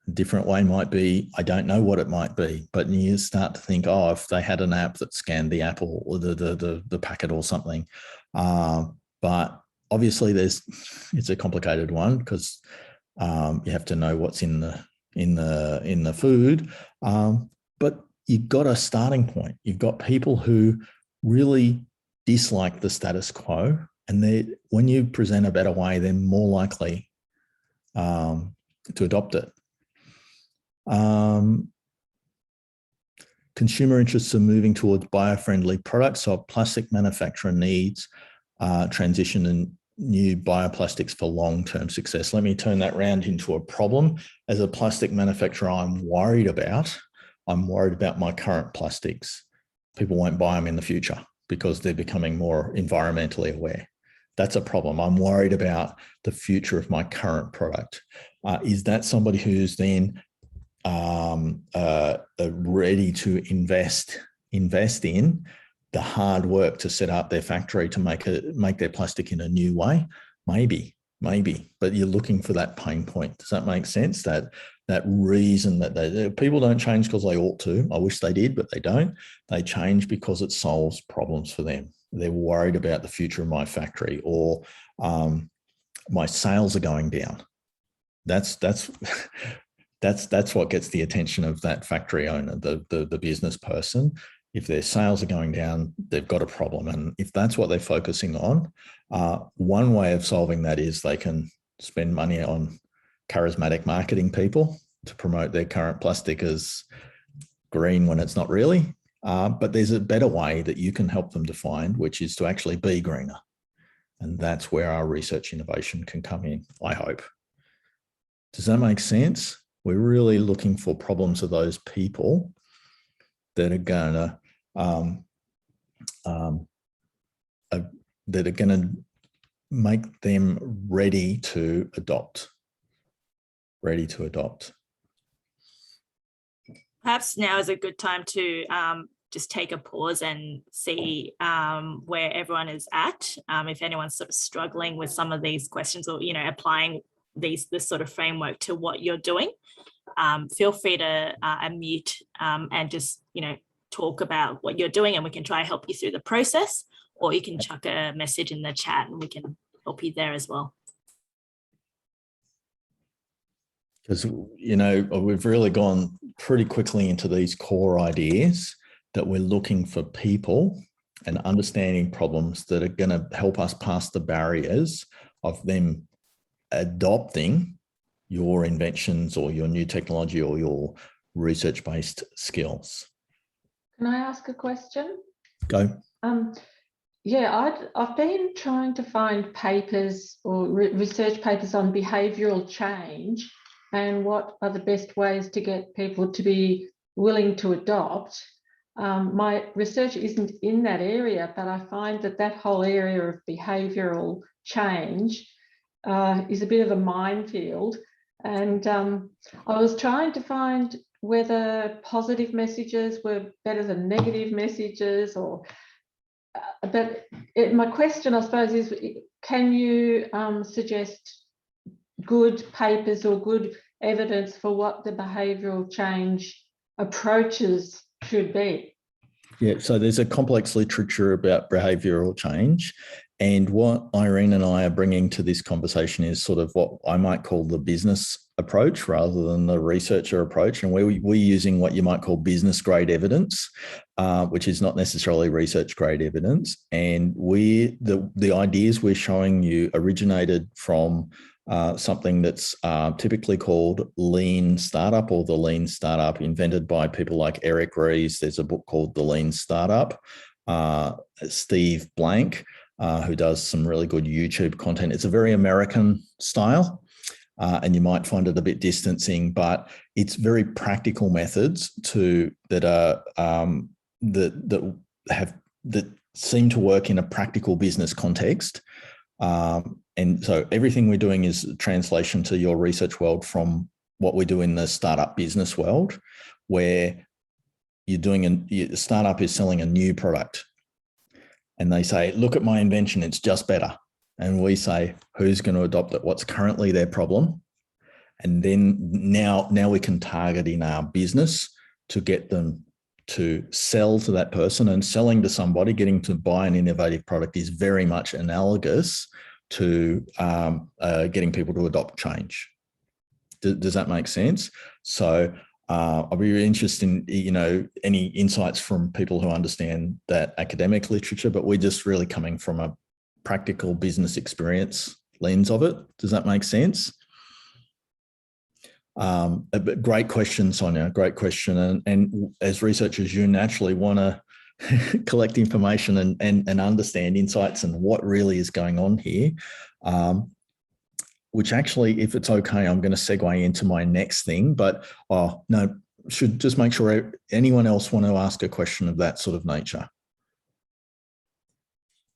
A different way might be, I don't know what it might be, but you start to think, oh, if they had an app that scanned the apple or the packet or something. But obviously it's a complicated one because you have to know what's in the food. But you've got a starting point. You've got people who really dislike the status quo, and when you present a better way, they're more likely to adopt it. Consumer interests are moving towards bio-friendly products, so a plastic manufacturer needs transition and new bioplastics for long-term success. Let me turn that round into a problem. As a plastic manufacturer, I'm worried about my current plastics. People won't buy them in the future because they're becoming more environmentally aware. That's a problem. I'm worried about the future of my current product. Is that somebody who's then ready to invest in the hard work to set up their factory to make their plastic in a new way? Maybe maybe, but you're looking for that pain point. Does that make sense? That reason that people don't change because they ought to. I wish they did, but they don't. They change because it solves problems for them. They're worried about the future of my factory, or my sales are going down. That's what gets the attention of that factory owner, the business person. If their sales are going down, they've got a problem. And if that's what they're focusing on, one way of solving that is they can spend money on charismatic marketing people to promote their current plastic as green when it's not really. But there's a better way that you can help them to find, which is to actually be greener. And that's where our research innovation can come in, I hope. Does that make sense? We're really looking for problems of those people that are going to make them ready to adopt. Perhaps now is a good time to just take a pause and see where everyone is at. If anyone's sort of struggling with some of these questions, or applying this sort of framework to what you're doing, feel free to unmute and just talk about what you're doing, and we can try to help you through the process, or you can chuck a message in the chat and we can help you there as well. Because we've really gone pretty quickly into these core ideas that we're looking for people and understanding problems that are going to help us pass the barriers of them adopting your inventions or your new technology or your research-based skills. Can I ask a question? Go. Yeah, I've been trying to find papers or research papers on behavioural change and what are the best ways to get people to be willing to adopt. My research isn't in that area, but I find that whole area of behavioural change is a bit of a minefield. And I was trying to find whether positive messages were better than negative messages, but my question, I suppose, is can you suggest good papers or good evidence for what the behavioural change approaches should be? Yeah, so there's a complex literature about behavioural change. And what Irene and I are bringing to this conversation is sort of what I might call the business approach rather than the researcher approach. And we're using what you might call business grade evidence, which is not necessarily research grade evidence. And the ideas we're showing you originated from something that's typically called Lean Startup, or the Lean Startup, invented by people like Eric Ries. There's a book called The Lean Startup. Steve Blank, who does some really good YouTube content. It's a very American style, and you might find it a bit distancing, but it's very practical methods that seem to work in a practical business context. And so everything we're doing is a translation to your research world from what we do in the startup business world, where a startup is selling a new product. And they say, look at my invention, it's just better. And we say, who's going to adopt it? What's currently their problem? And then now we can target in our business to get them to sell to that person. And selling to somebody, getting to buy an innovative product, is very much analogous to getting people to adopt change. Does that make sense? So I'll be really interested in, any insights from people who understand that academic literature, but we're just really coming from a practical business experience lens of it. Does that make sense? Great question, Sonia, great question. And as researchers, you naturally want to collect information and understand insights and what really is going on here. Which actually, if it's okay, I'm going to segue into my next thing, but should just make sure anyone else want to ask a question of that sort of nature.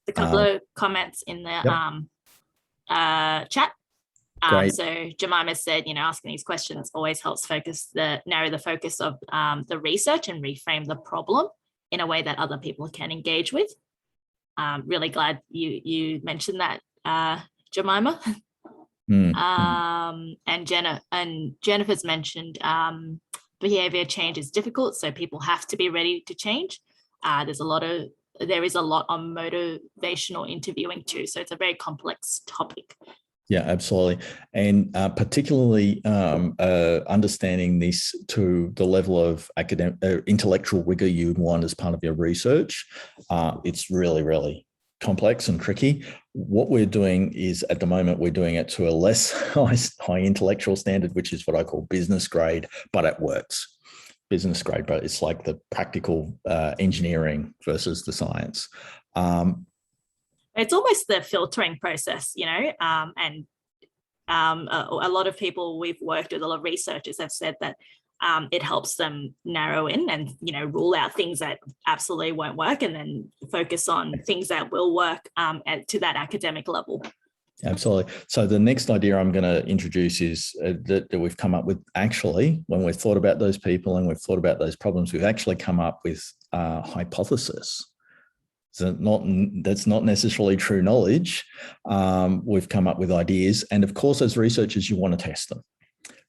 A couple of comments in the chat. So Jemima said, asking these questions always helps narrow the focus of the research and reframe the problem in a way that other people can engage with. Really glad you mentioned that, Jemima. And Jennifer's mentioned behavior change is difficult, so people have to be ready to change. There is a lot on motivational interviewing too, so it's a very complex topic. Yeah, absolutely. And particularly understanding this to the level of intellectual rigor you'd want as part of your research, it's really, really complex and tricky. What we're doing is, at the moment, we're doing it to a less high intellectual standard, which is what I call business grade, but it works. Business grade, but it's like the practical engineering versus the science. It's almost the filtering process, you know, and a lot of people we've worked with, a lot of researchers have said that it helps them narrow in and, you know, rule out things that absolutely won't work and then focus on things that will work to that academic level. Absolutely. So the next idea I'm going to introduce is that we've come up with, actually, when we've thought about those people and we've thought about those problems, we've actually come up with a hypothesis. So that's not necessarily true knowledge. We've come up with ideas. And of course, as researchers, you want to test them.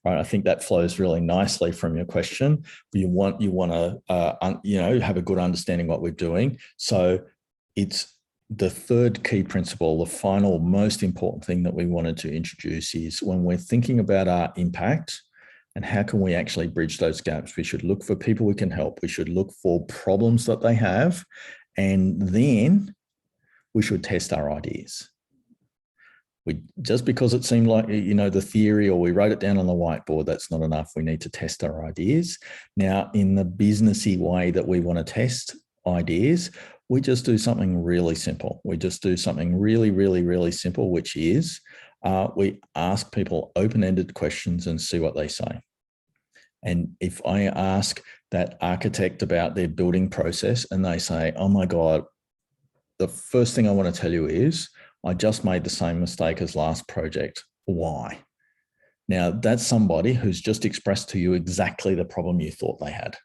Right? I think that flows really nicely from your question. You want to have a good understanding what we're doing. So it's the third key principle, the final most important thing that we wanted to introduce is when we're thinking about our impact and how can we actually bridge those gaps, we should look for people we can help. We should look for problems that they have, and then we should test our ideas. Just because it seemed like, you know, the theory or we wrote it down on the whiteboard, that's not enough. We need to test our ideas. Now, in the businessy way that we want to test ideas, we just do something really simple. We just do something really, really, really simple, which is we ask people open-ended questions and see what they say. And if I ask that architect about their building process and they say, oh my God, the first thing I want to tell you is I just made the same mistake as last project. Why? Now, that's somebody who's just expressed to you exactly the problem you thought they had.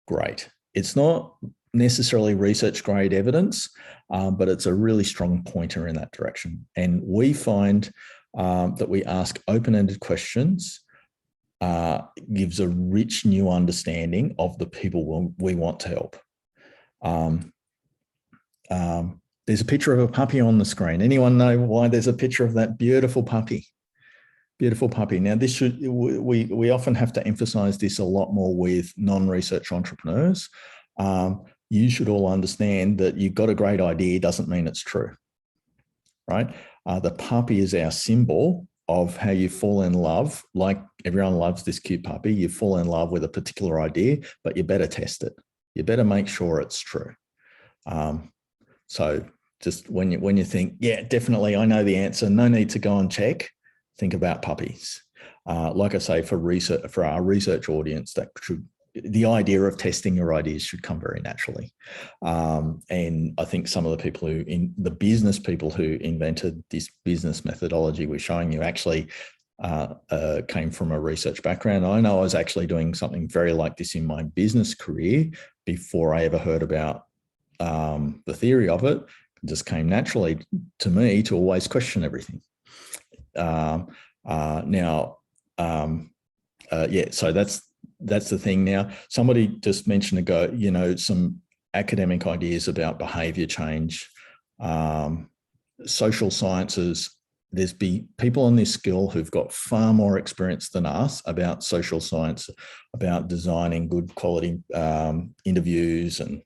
Great. It's not necessarily research grade evidence, but it's a really strong pointer in that direction. And we find that we ask open-ended questions gives a rich new understanding of the people we want to help. There's a picture of a puppy on the screen. Anyone know why there's a picture of that beautiful puppy? Beautiful puppy. Now, this we often have to emphasize this a lot more with non-research entrepreneurs. You should all understand that you've got a great idea doesn't mean it's true, right? The puppy is our symbol of how you fall in love. Like everyone loves this cute puppy. You fall in love with a particular idea, but you better test it. You better make sure it's true. So just when you think, yeah, definitely, I know the answer, no need to go and check, think about puppies. Like I say, for our research audience, the idea of testing your ideas should come very naturally. And I think some of the people the business people who invented this business methodology we're showing you actually came from a research background. I know I was actually doing something very like this in my business career before I ever heard about the theory of it. It just came naturally to me to always question everything. So that's the thing. Now, somebody just mentioned ago, you know, some academic ideas about behavior change, social sciences. There's people on this skill who've got far more experience than us about social science, about designing good quality interviews and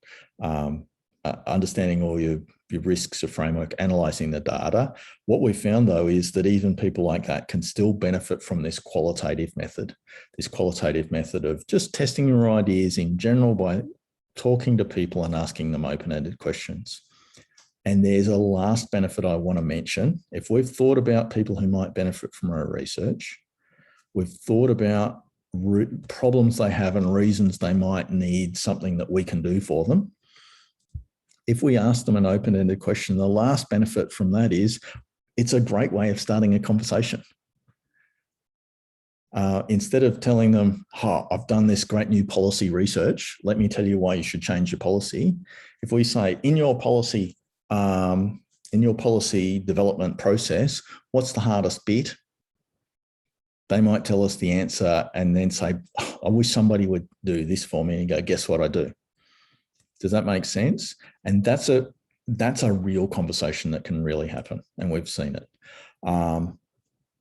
understanding all your risks, your framework, analysing the data. What we found, though, is that even people like that can still benefit from this qualitative method of just testing your ideas in general by talking to people and asking them open-ended questions. And there's a last benefit I want to mention. If we've thought about people who might benefit from our research, we've thought about problems they have and reasons they might need something that we can do for them. If we ask them an open-ended question, the last benefit from that is it's a great way of starting a conversation. Instead of telling them, I've done this great new policy research, let me tell you why you should change your policy. If we say, in your policy, in your policy development process, what's the hardest bit? They might tell us the answer and then say, oh, I wish somebody would do this for me, and go, guess what I do? Does that make sense? And that's a real conversation that can really happen, and we've seen it.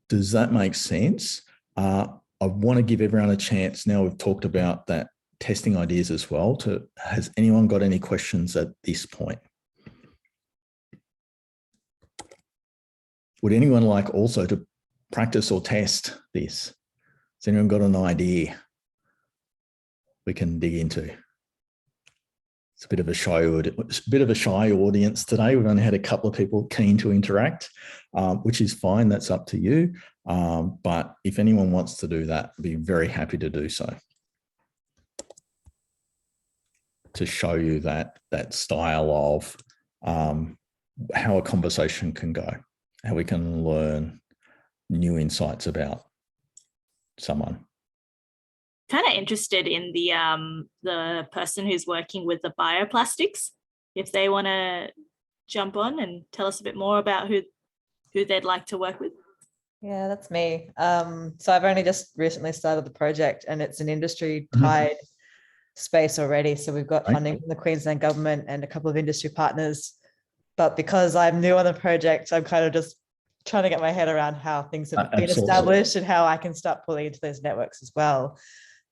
Does that make sense? I want to give everyone a chance. Now we've talked about that, testing ideas as well. Has anyone got any questions at this point? Would anyone like also to practice or test this? Has anyone got an idea we can dig into? It's a bit of a shy audience today. We've only had a couple of people keen to interact, which is fine. That's up to you. But if anyone wants to do that, I'd be very happy to do so. To show you that style of how a conversation can go, how we can learn new insights about someone. Kind of interested in the person who's working with the bioplastics, if they want to jump on and tell us a bit more about who they'd like to work with. Yeah, that's me. So I've only just recently started the project, and it's an industry tied space already. So we've got funding from the Queensland government and a couple of industry partners. But because I'm new on the project, I'm kind of just trying to get my head around how things have been established and how I can start pulling into those networks as well.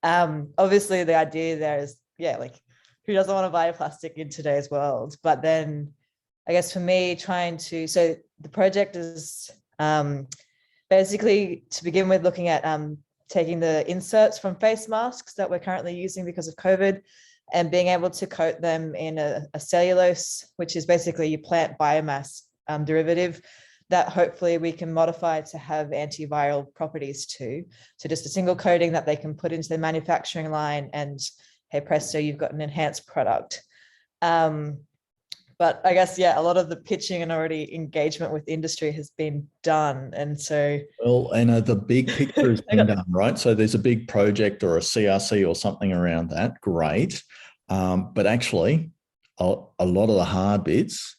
Obviously the idea there is, like, who doesn't want to buy plastic in today's world? But then I guess for me, so the project is basically, to begin with, looking at taking the inserts from face masks that we're currently using because of COVID and being able to coat them in a cellulose, which is basically your plant biomass derivative that hopefully we can modify to have antiviral properties too. So just a single coating that they can put into the manufacturing line, and hey presto, you've got an enhanced product. But I guess, a lot of the pitching and already engagement with industry has been done. And so... Well, and the big picture has been done, right? So there's a big project or a CRC or something around that, great. But actually, a lot of the hard bits,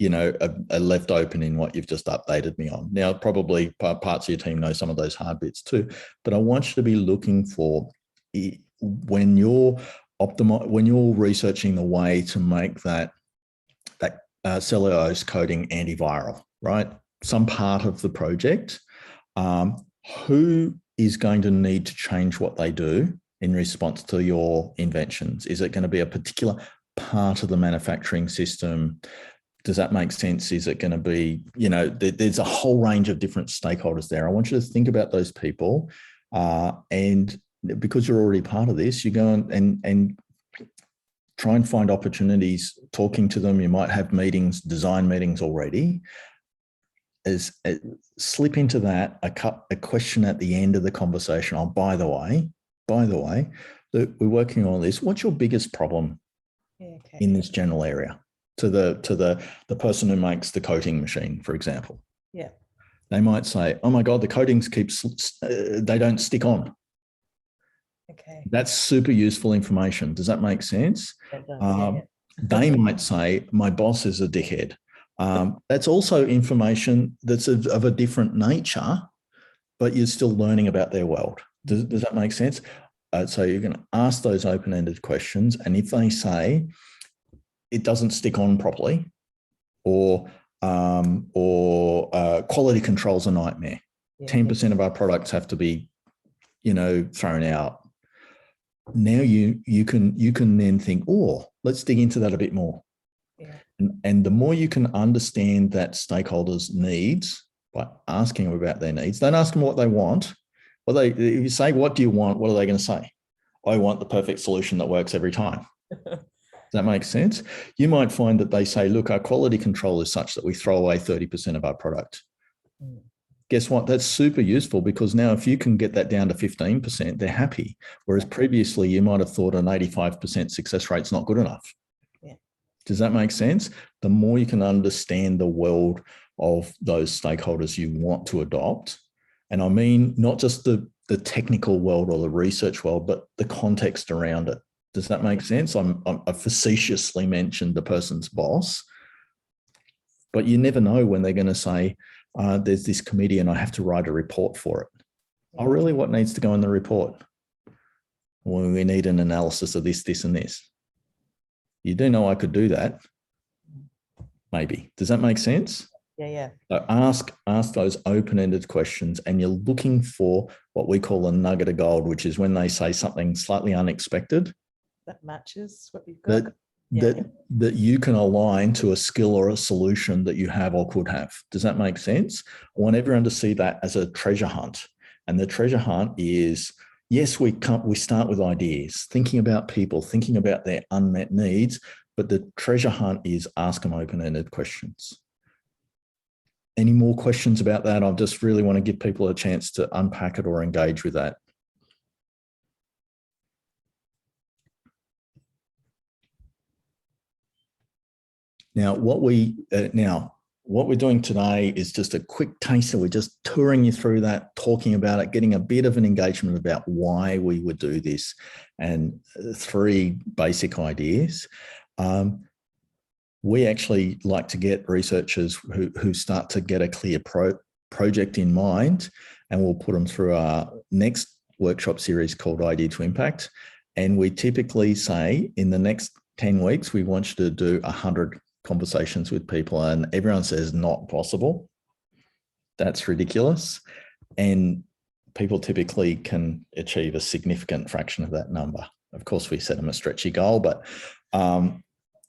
are left open in what you've just updated me on. Now, probably parts of your team know some of those hard bits too, but I want you to be looking for, when you're researching the way to make that cellulose coating antiviral, right? Some part of the project, who is going to need to change what they do in response to your inventions? Is it going to be a particular part of the manufacturing system? Does that make sense? Is it going to be, there's a whole range of different stakeholders there. I want you to think about those people. And because you're already part of this, you go and try and find opportunities talking to them. You might have meetings, design meetings already. Slip into that, a question at the end of the conversation. Oh, by the way, we're working on this. What's your biggest problem in this general area? To the person who makes the coating machine, for example. Yeah. They might say, oh my God, the coatings they don't stick on. Okay. That's super useful information. Does that make sense? It does, They might say, my boss is a dickhead. That's also information that's of a different nature, but you're still learning about their world. Does that make sense? So you're going to ask those open-ended questions. And if they say, it doesn't stick on properly, or quality control's a nightmare. 10% of our products have to be, thrown out. Now you can then think, oh, let's dig into that a bit more. Yeah. And the more you can understand that stakeholders' needs by asking them about their needs, don't ask them what they want. If you say, what do you want? What are they going to say? I want the perfect solution that works every time. Does that make sense? You might find that they say, look, our quality control is such that we throw away 30% of our product. Guess what? That's super useful, because now if you can get that down to 15%, they're happy. Whereas previously you might have thought an 85% success rate's not good enough. Yeah. Does that make sense? The more you can understand the world of those stakeholders you want to adopt, and I mean not just the technical world or the research world, but the context around it. Does that make sense? I facetiously mentioned the person's boss. But you never know when they're going to say, there's this committee and I have to write a report for it. Oh, really? What needs to go in the report? Well, we need an analysis of this, this, and this. You do know I could do that. Maybe. Does that make sense? Yeah. So ask those open-ended questions, and you're looking for what we call a nugget of gold, which is when they say something slightly unexpected. That matches what you've got. That you can align to a skill or a solution that you have or could have. Does that make sense? I want everyone to see that as a treasure hunt. And the treasure hunt is, yes, we start with ideas, thinking about people, thinking about their unmet needs, but the treasure hunt is ask them open-ended questions. Any more questions about that? I just really want to give people a chance to unpack it or engage with that. Now, what we're doing today is just a quick taster. We're just touring you through that, talking about it, getting a bit of an engagement about why we would do this, and 3 basic ideas. We actually like to get researchers who start to get a clear project in mind, and we'll put them through our next workshop series called Idea to Impact. And we typically say in the next 10 weeks, we want you to do 100 conversations with people, and everyone says not possible. That's ridiculous. And people typically can achieve a significant fraction of that number. Of course, we set them a stretchy goal, but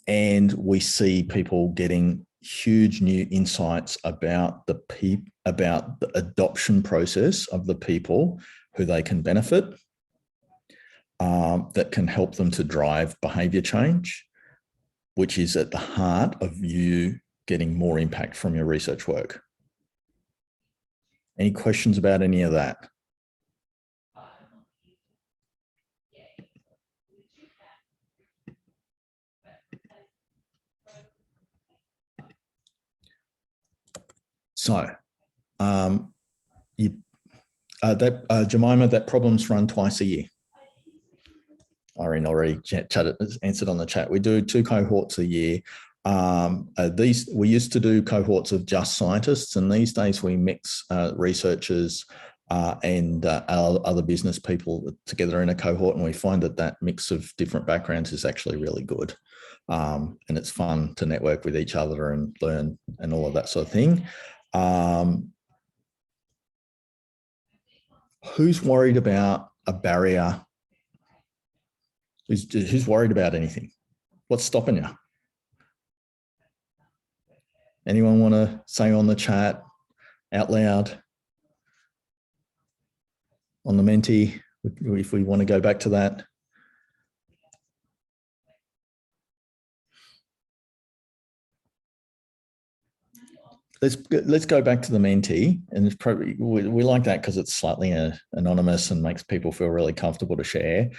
and we see people getting huge new insights about the adoption process of the people who they can benefit, that can help them to drive behavior change, which is at the heart of you getting more impact from your research work. Any questions about any of that? So, Jemima, that problem's run twice a year. Irene already answered on the chat. We do 2 cohorts a year. We used to do cohorts of just scientists, and these days we mix researchers and other business people together in a cohort, and we find that mix of different backgrounds is actually really good. And it's fun to network with each other and learn and all of that sort of thing. Who's worried about a barrier? Who's worried about anything? What's stopping you? Anyone want to say on the chat out loud? On the Menti, if we want to go back to that. Let's go back to the Menti, and it's probably we like that because it's slightly anonymous and makes people feel really comfortable to share.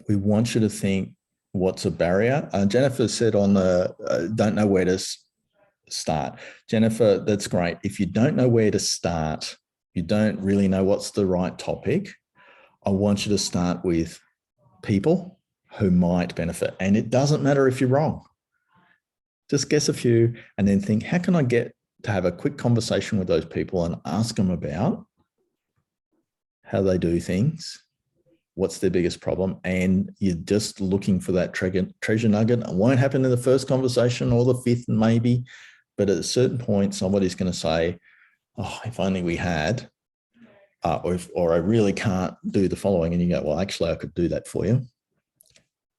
We want you to think, what's a barrier? Jennifer said on the don't know where to start. Jennifer, that's great. If you don't know where to start, you don't really know what's the right topic, I want you to start with people who might benefit. And it doesn't matter if you're wrong. Just guess a few and then think, how can I get to have a quick conversation with those people and ask them about how they do things, what's their biggest problem, and you're just looking for that treasure nugget. It won't happen in the first conversation or the 5th maybe, but at a certain point, somebody's going to say, oh, if only we had, or I really can't do the following. And you go, well, actually, I could do that for you.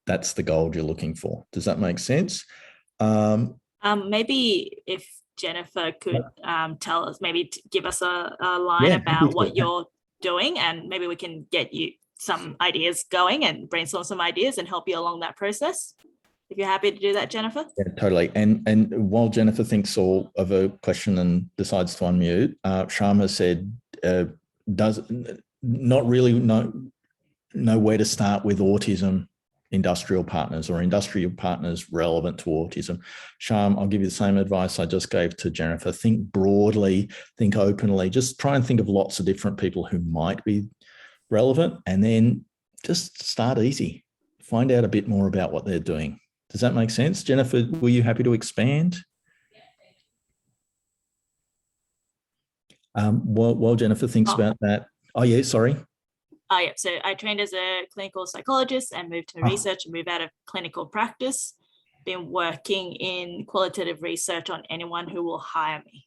That's the gold you're looking for. Does that make sense? Maybe if Jennifer could tell us, maybe give us a line about what you're doing, and maybe we can get you some ideas going and brainstorm some ideas and help you along that process. If you're happy to do that, Jennifer. Yeah, totally. And while Jennifer thinks all of a question and decides to unmute, Sharma said, does not really know where to start with autism industrial partners or industrial partners relevant to autism. Sham, I'll give you the same advice I just gave to Jennifer. Think broadly, think openly, just try and think of lots of different people who might be relevant, and then just start easy. Find out a bit more about what they're doing. Does that make sense? Jennifer, were you happy to expand? While Jennifer thinks about that. Oh, yeah, sorry. Oh, yeah. So I trained as a clinical psychologist and moved to research and moved out of clinical practice. Been working in qualitative research on anyone who will hire me.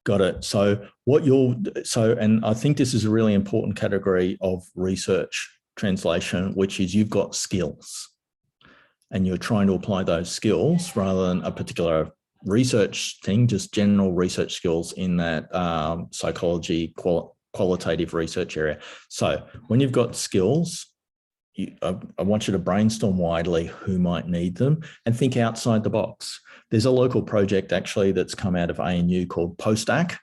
Got it. So and I think this is a really important category of research translation, which is you've got skills and you're trying to apply those skills rather than a particular research thing, just general research skills in that psychology qualitative research area. So when you've got skills, I want you to brainstorm widely who might need them and think outside the box. There's a local project actually that's come out of ANU called PostAC.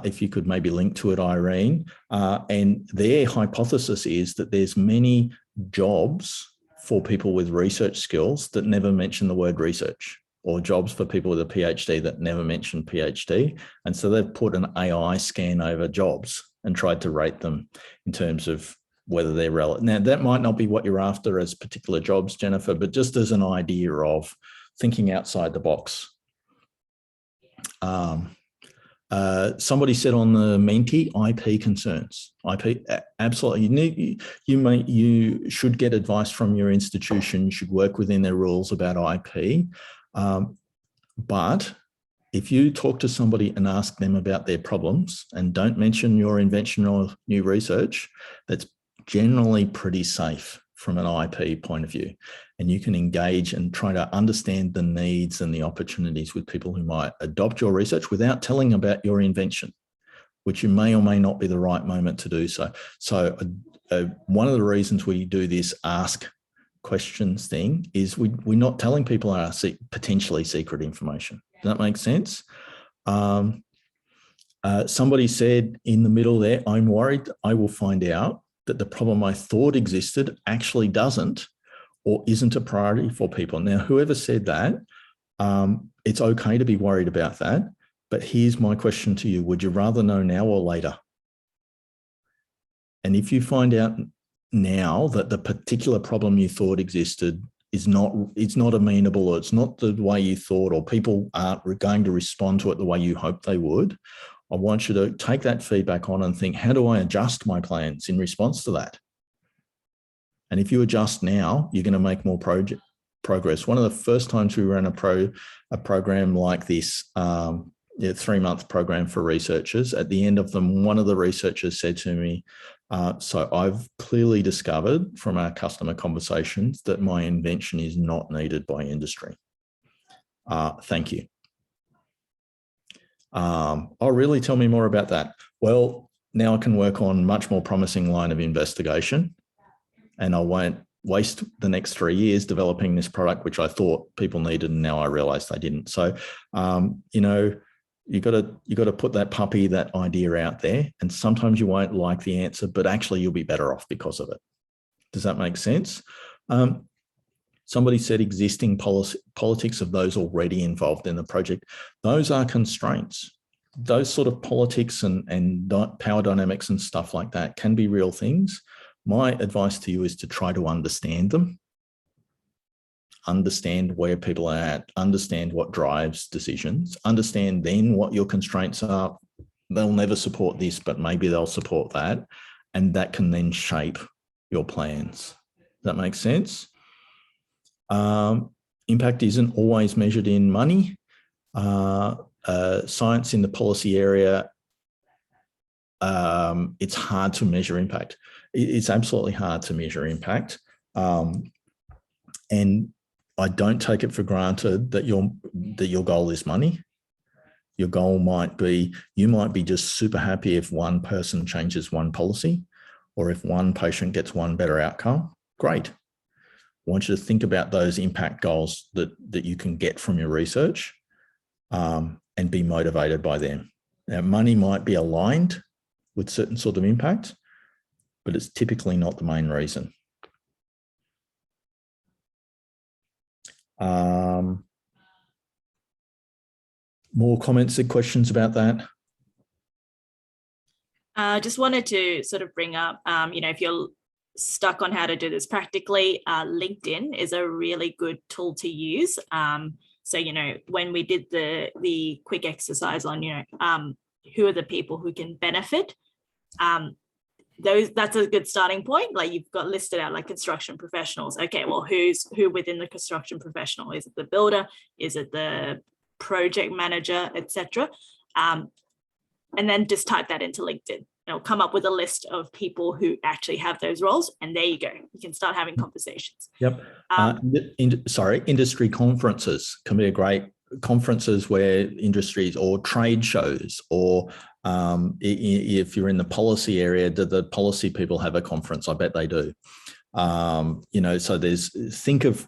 If you could maybe link to it, Irene. And their hypothesis is that there's many jobs for people with research skills that never mention the word research, or jobs for people with a PhD that never mention PhD. And so they've put an AI scan over jobs and tried to rate them in terms of whether they're relevant. Now, that might not be what you're after as particular jobs, Jennifer, but just as an idea of thinking outside the box. Somebody said on the Menti, IP concerns. IP, absolutely. You should get advice from your institution. You should work within their rules about IP. But if you talk to somebody and ask them about their problems and don't mention your invention or new research, that's generally pretty safe from an IP point of view. And you can engage and try to understand the needs and the opportunities with people who might adopt your research without telling about your invention, which you may or may not be the right moment to do so. So one of the reasons we do this ask questions thing is we're not telling people our potentially secret information. Does that make sense? Somebody said in the middle there, I'm worried I will find out that the problem I thought existed actually doesn't or isn't a priority for people. Now, whoever said that, it's okay to be worried about that. But here's my question to you. Would you rather know now or later? And if you find out now that the particular problem you thought existed it's not amenable, or it's not the way you thought, or people aren't going to respond to it the way you hoped they would, I want you to take that feedback on and think, how do I adjust my plans in response to that? And if you adjust now, you're going to make more progress. One of the first times we ran a program like this, a 3-month program for researchers, at the end of them, one of the researchers said to me, so I've clearly discovered from our customer conversations that my invention is not needed by industry. Thank you. Oh, really? Tell me more about that. Well, now I can work on much more promising line of investigation, and I won't waste the next 3 years developing this product, which I thought people needed, and now I realized they didn't. So, you got to put that puppy, that idea out there, and sometimes you won't like the answer, but actually you'll be better off because of it. Does that make sense? Somebody said existing politics of those already involved in the project. Those are constraints. Those sort of politics and power dynamics and stuff like that can be real things. My advice to you is to try to understand them, understand where people are at, understand what drives decisions, understand then what your constraints are. They'll never support this, but maybe they'll support that. And that can then shape your plans. Does that make sense? Impact isn't always measured in money. Science in the policy area, it's hard to measure impact. It's absolutely hard to measure impact. And I don't take it for granted that your goal is money. Your goal might be, you might be just super happy if one person changes one policy, or if one patient gets one better outcome. Great. I want you to think about those impact goals that you can get from your research, and be motivated by them. Now, money might be aligned with certain sort of impact, but it's typically not the main reason. More comments and questions about that? Just wanted to sort of bring up, if you're stuck on how to do this practically, LinkedIn is a really good tool to use. So, you know, when we did the quick exercise on, you know, who are the people who can benefit, that's a good starting point. Like you've got listed out like construction professionals. Okay, well, who within the construction professional? Is it the builder? Is it the project manager, etc.? And then just type that into LinkedIn. It'll come up with a list of people who actually have those roles, and there you go. You can start having conversations. Yep. Industry conferences can be a great conferences where industries or trade shows, or if you're in the policy area, do the policy people have a conference? I bet they do. You know, so think of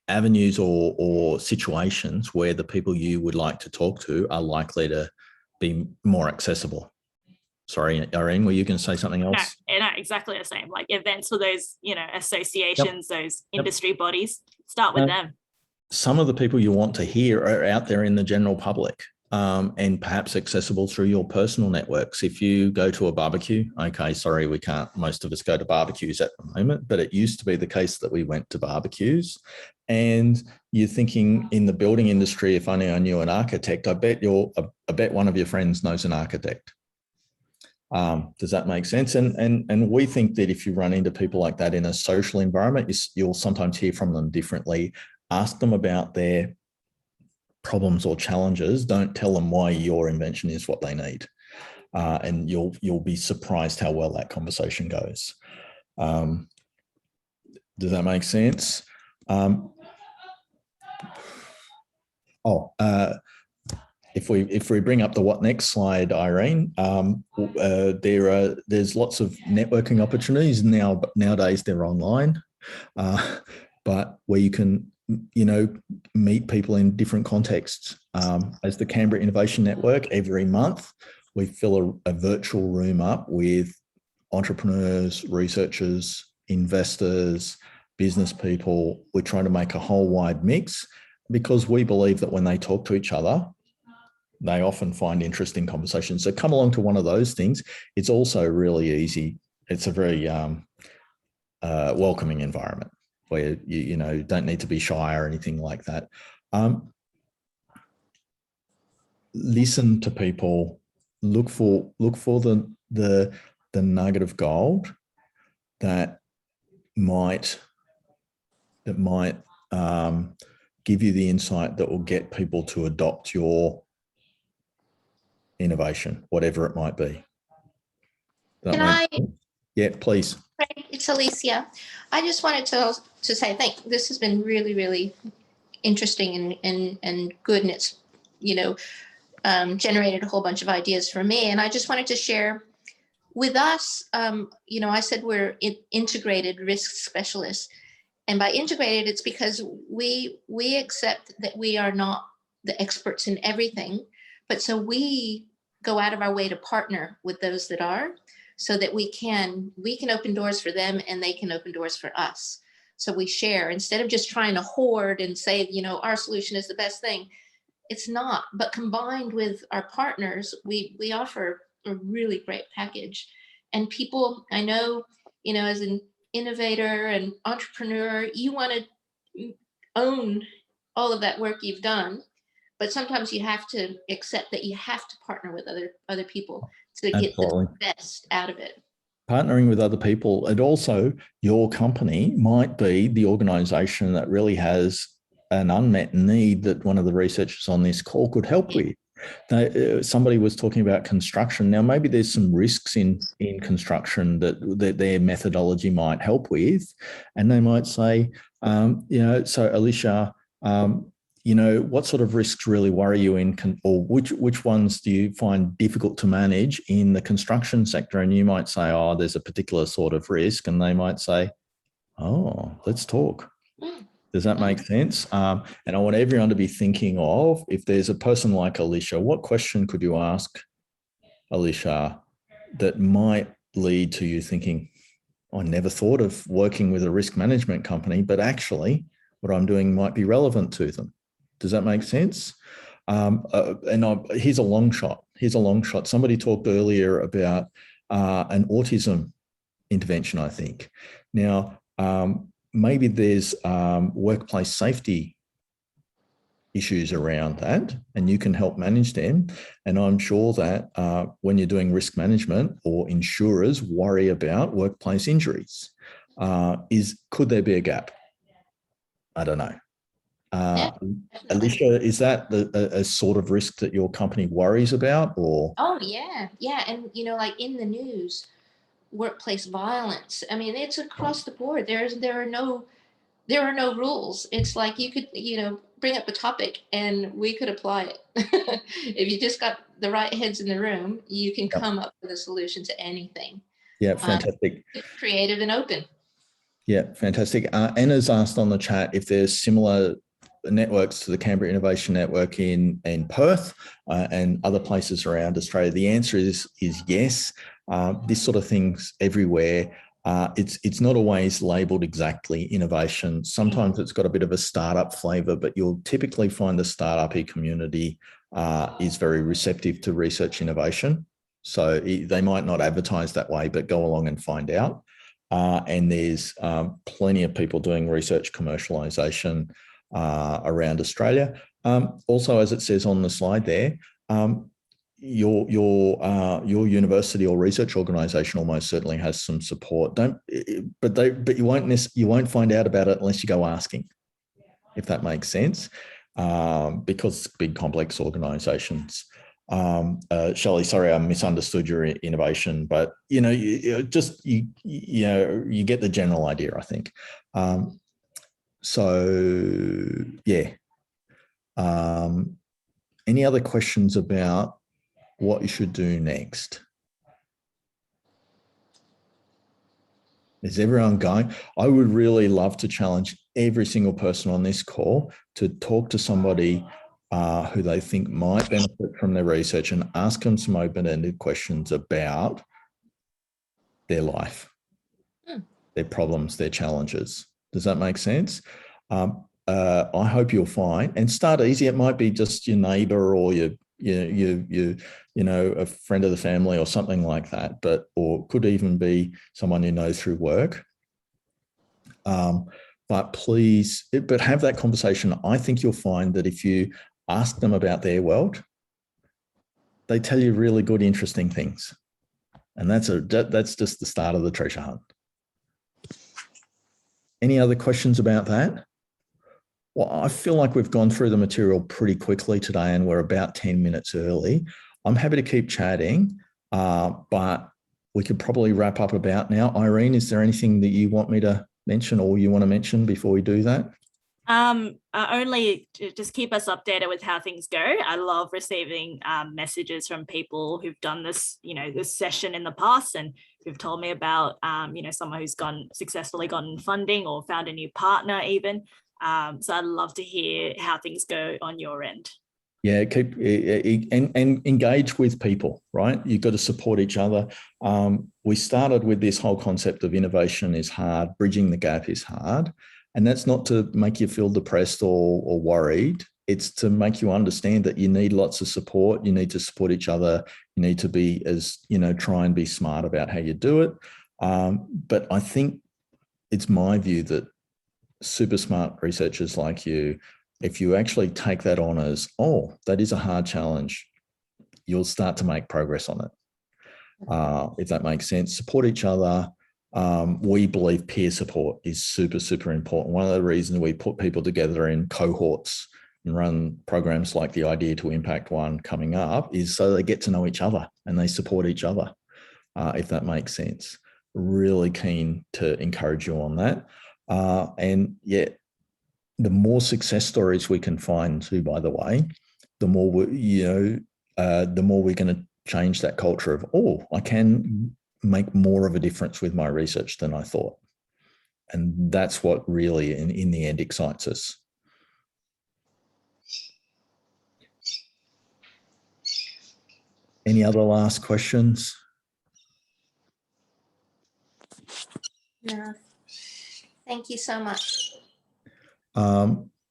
avenues or situations where the people you would like to talk to are likely to be more accessible. Sorry, Irene, were you going to say something else? No, exactly the same. Like events for those, you know, associations, those industry bodies, start with them. Some of the people you want to hear are out there in the general public, and perhaps accessible through your personal networks. If you go to a barbecue, okay, sorry, we can't, most of us go to barbecues at the moment, but it used to be the case that we went to barbecues, and you're thinking in the building industry, if only I knew an architect, I bet one of your friends knows an architect. Does that make sense? And we think that if you run into people like that in a social environment, you'll sometimes hear from them differently. Ask them about their problems or challenges. Don't tell them why your invention is what they need, and you'll be surprised how well that conversation goes. Does that make sense? If we bring up the what next slide, Irene, there's lots of networking opportunities nowadays. They're online, but where you can, you know, meet people in different contexts. As the Canberra Innovation Network, every month we fill a virtual room up with entrepreneurs, researchers, investors, business people. We're trying to make a whole wide mix because we believe that when they talk to each other, they often find interesting conversations. So come along to one of those things. It's also really easy. It's a very welcoming environment where you know don't need to be shy or anything like that. Listen to people. Look for the nugget of gold that might give you the insight that will get people to adopt your innovation, whatever it might be. Yeah, please. It's Alicia. I just wanted to say this has been really, really interesting and good, and it's, you know, generated a whole bunch of ideas for me. And I just wanted to share with us, you know, I said we're integrated risk specialists, and by integrated, it's because we accept that we are not the experts in everything, but so we go out of our way to partner with those that are, so that we can open doors for them and they can open doors for us. So we share instead of just trying to hoard and say, you know, our solution is the best thing. It's not, but combined with our partners, we offer a really great package. And people, I know, you know, as an innovator and entrepreneur, you want to own all of that work you've done, but sometimes you have to accept that you have to partner with other people to get the best out of it. Partnering with other people, and also your company might be the organization that really has an unmet need that one of the researchers on this call could help with. Somebody was talking about construction. Now, maybe there's some risks in construction that their methodology might help with, and they might say, you know, so Alicia, you know, what sort of risks really worry you or which ones do you find difficult to manage in the construction sector? And you might say, oh, there's a particular sort of risk, and they might say, oh, let's talk. Does that make sense? And I want everyone to be thinking of, if there's a person like Alicia, what question could you ask Alicia that might lead to you thinking, I never thought of working with a risk management company, but actually what I'm doing might be relevant to them. Does that make sense? Here's a long shot. Somebody talked earlier about an autism intervention, I think. Now, maybe there's workplace safety issues around that, and you can help manage them. And I'm sure that when you're doing risk management, or insurers worry about workplace injuries, could there be a gap? I don't know. Alicia, is that a sort of risk that your company worries about, or? Oh yeah, yeah, and like in the news, workplace violence. I mean, it's across the board. There are no rules. It's like you could bring up a topic and we could apply it. If you just got the right heads in the room, you can come up with a solution to anything. Yeah, fantastic. Creative and open. Yeah, fantastic. Anna's asked on the chat if there's similar networks to the Canberra Innovation Network in Perth and other places around Australia. The answer is yes. This sort of thing's everywhere. It's not always labelled exactly innovation. Sometimes it's got a bit of a startup flavour, but you'll typically find the startup-y community is very receptive to research innovation. So they might not advertise that way, but go along and find out. And there's plenty of people doing research commercialisation around Australia. Also, as it says on the slide there, your university or research organisation almost certainly has some support. But you won't find out about it unless you go asking, if that makes sense, because it's big complex organisations. Shelley, sorry, I misunderstood your innovation, but you get the general idea, I think. So yeah. Any other questions about what you should do next? Is everyone going? I would really love to challenge every single person on this call to talk to somebody who they think might benefit from their research and ask them some open-ended questions about their life, their problems, their challenges. Does that make sense? I hope you'll find, and start easy. It might be just your neighbour or a friend of the family or something like that, or could even be someone you know through work. But please, have that conversation. I think you'll find that if you ask them about their world, they tell you really good, interesting things. And that's just the start of the treasure hunt. Any other questions about that? Well, I feel like we've gone through the material pretty quickly today and we're about 10 minutes early. I'm happy to keep chatting, but we could probably wrap up about now. Irene, is there anything that you want me to mention or you want to mention before we do that? Only just keep us updated with how things go. I love receiving messages from people who've done this, this session in the past and who've told me about, someone who's successfully gotten funding or found a new partner even. So I'd love to hear how things go on your end. Yeah, keep and engage with people, right? You've got to support each other. We started with this whole concept of innovation is hard, bridging the gap is hard. And that's not to make you feel depressed or worried. It's to make you understand that you need lots of support. You need to support each other. You need to be try and be smart about how you do it. But I think it's my view that super smart researchers like you, if you actually take that on as, that is a hard challenge, you'll start to make progress on it. If that makes sense, support each other. We believe peer support is super, super important. One of the reasons we put people together in cohorts and run programs like the Idea to Impact one coming up is so they get to know each other and they support each other, if that makes sense. Really keen to encourage you on that. And yeah, the more success stories we can find too, by the way, the more the more we're going to change that culture of, I can make more of a difference with my research than I thought. And that's what really in the end excites us. Any other last questions? No. Thank you so much.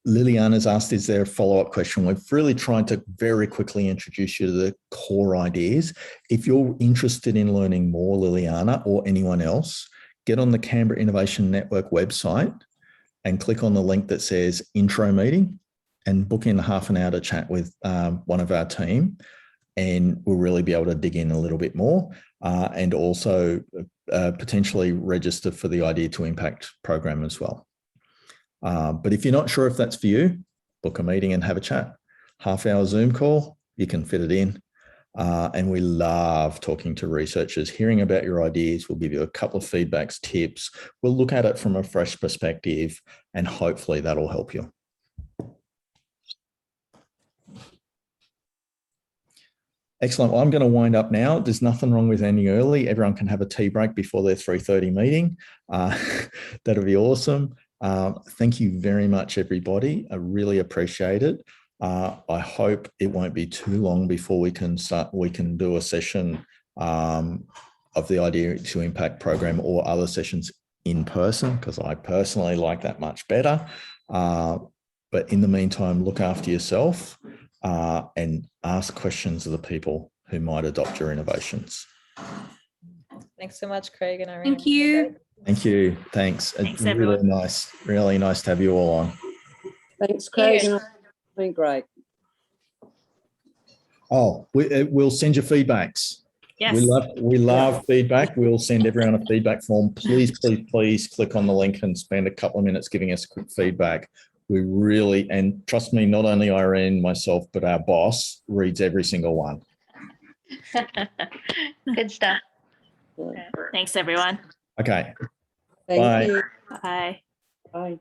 Liliana's asked, is there a follow-up question? We've really tried to very quickly introduce you to the core ideas. If you're interested in learning more, Liliana, or anyone else, get on the Canberra Innovation Network website and click on the link that says intro meeting and book in half an hour to chat with one of our team, and we'll really be able to dig in a little bit more and also potentially register for the Idea to Impact program as well. But if you're not sure if that's for you, book a meeting and have a chat. Half-hour Zoom call, you can fit it in. And we love talking to researchers, hearing about your ideas. We'll give you a couple of feedbacks, tips. We'll look at it from a fresh perspective, and hopefully that'll help you. Excellent. Well, I'm going to wind up now. There's nothing wrong with ending early. Everyone can have a tea break before their 3:30 meeting. That'll be awesome. Thank you very much, everybody. I really appreciate it. I hope it won't be too long before we can do a session of the Idea to Impact program or other sessions in person, because I personally like that much better. But in the meantime, look after yourself and ask questions of the people who might adopt your innovations. Thanks so much, Craig and Irene. Thank you. Thank you. Thanks. Thanks, really everyone. nice. Really nice to have you all on. Thanks, Craig. Cheers. It's been great. Oh, we'll send you feedbacks. Yes. We love feedback. We'll send everyone a feedback form. Please click on the link and spend a couple of minutes giving us quick feedback. We really, and trust me, not only Irene, myself, but our boss reads every single one. Good stuff. Thanks, everyone. Okay. Thank Bye. you. Bye. Bye.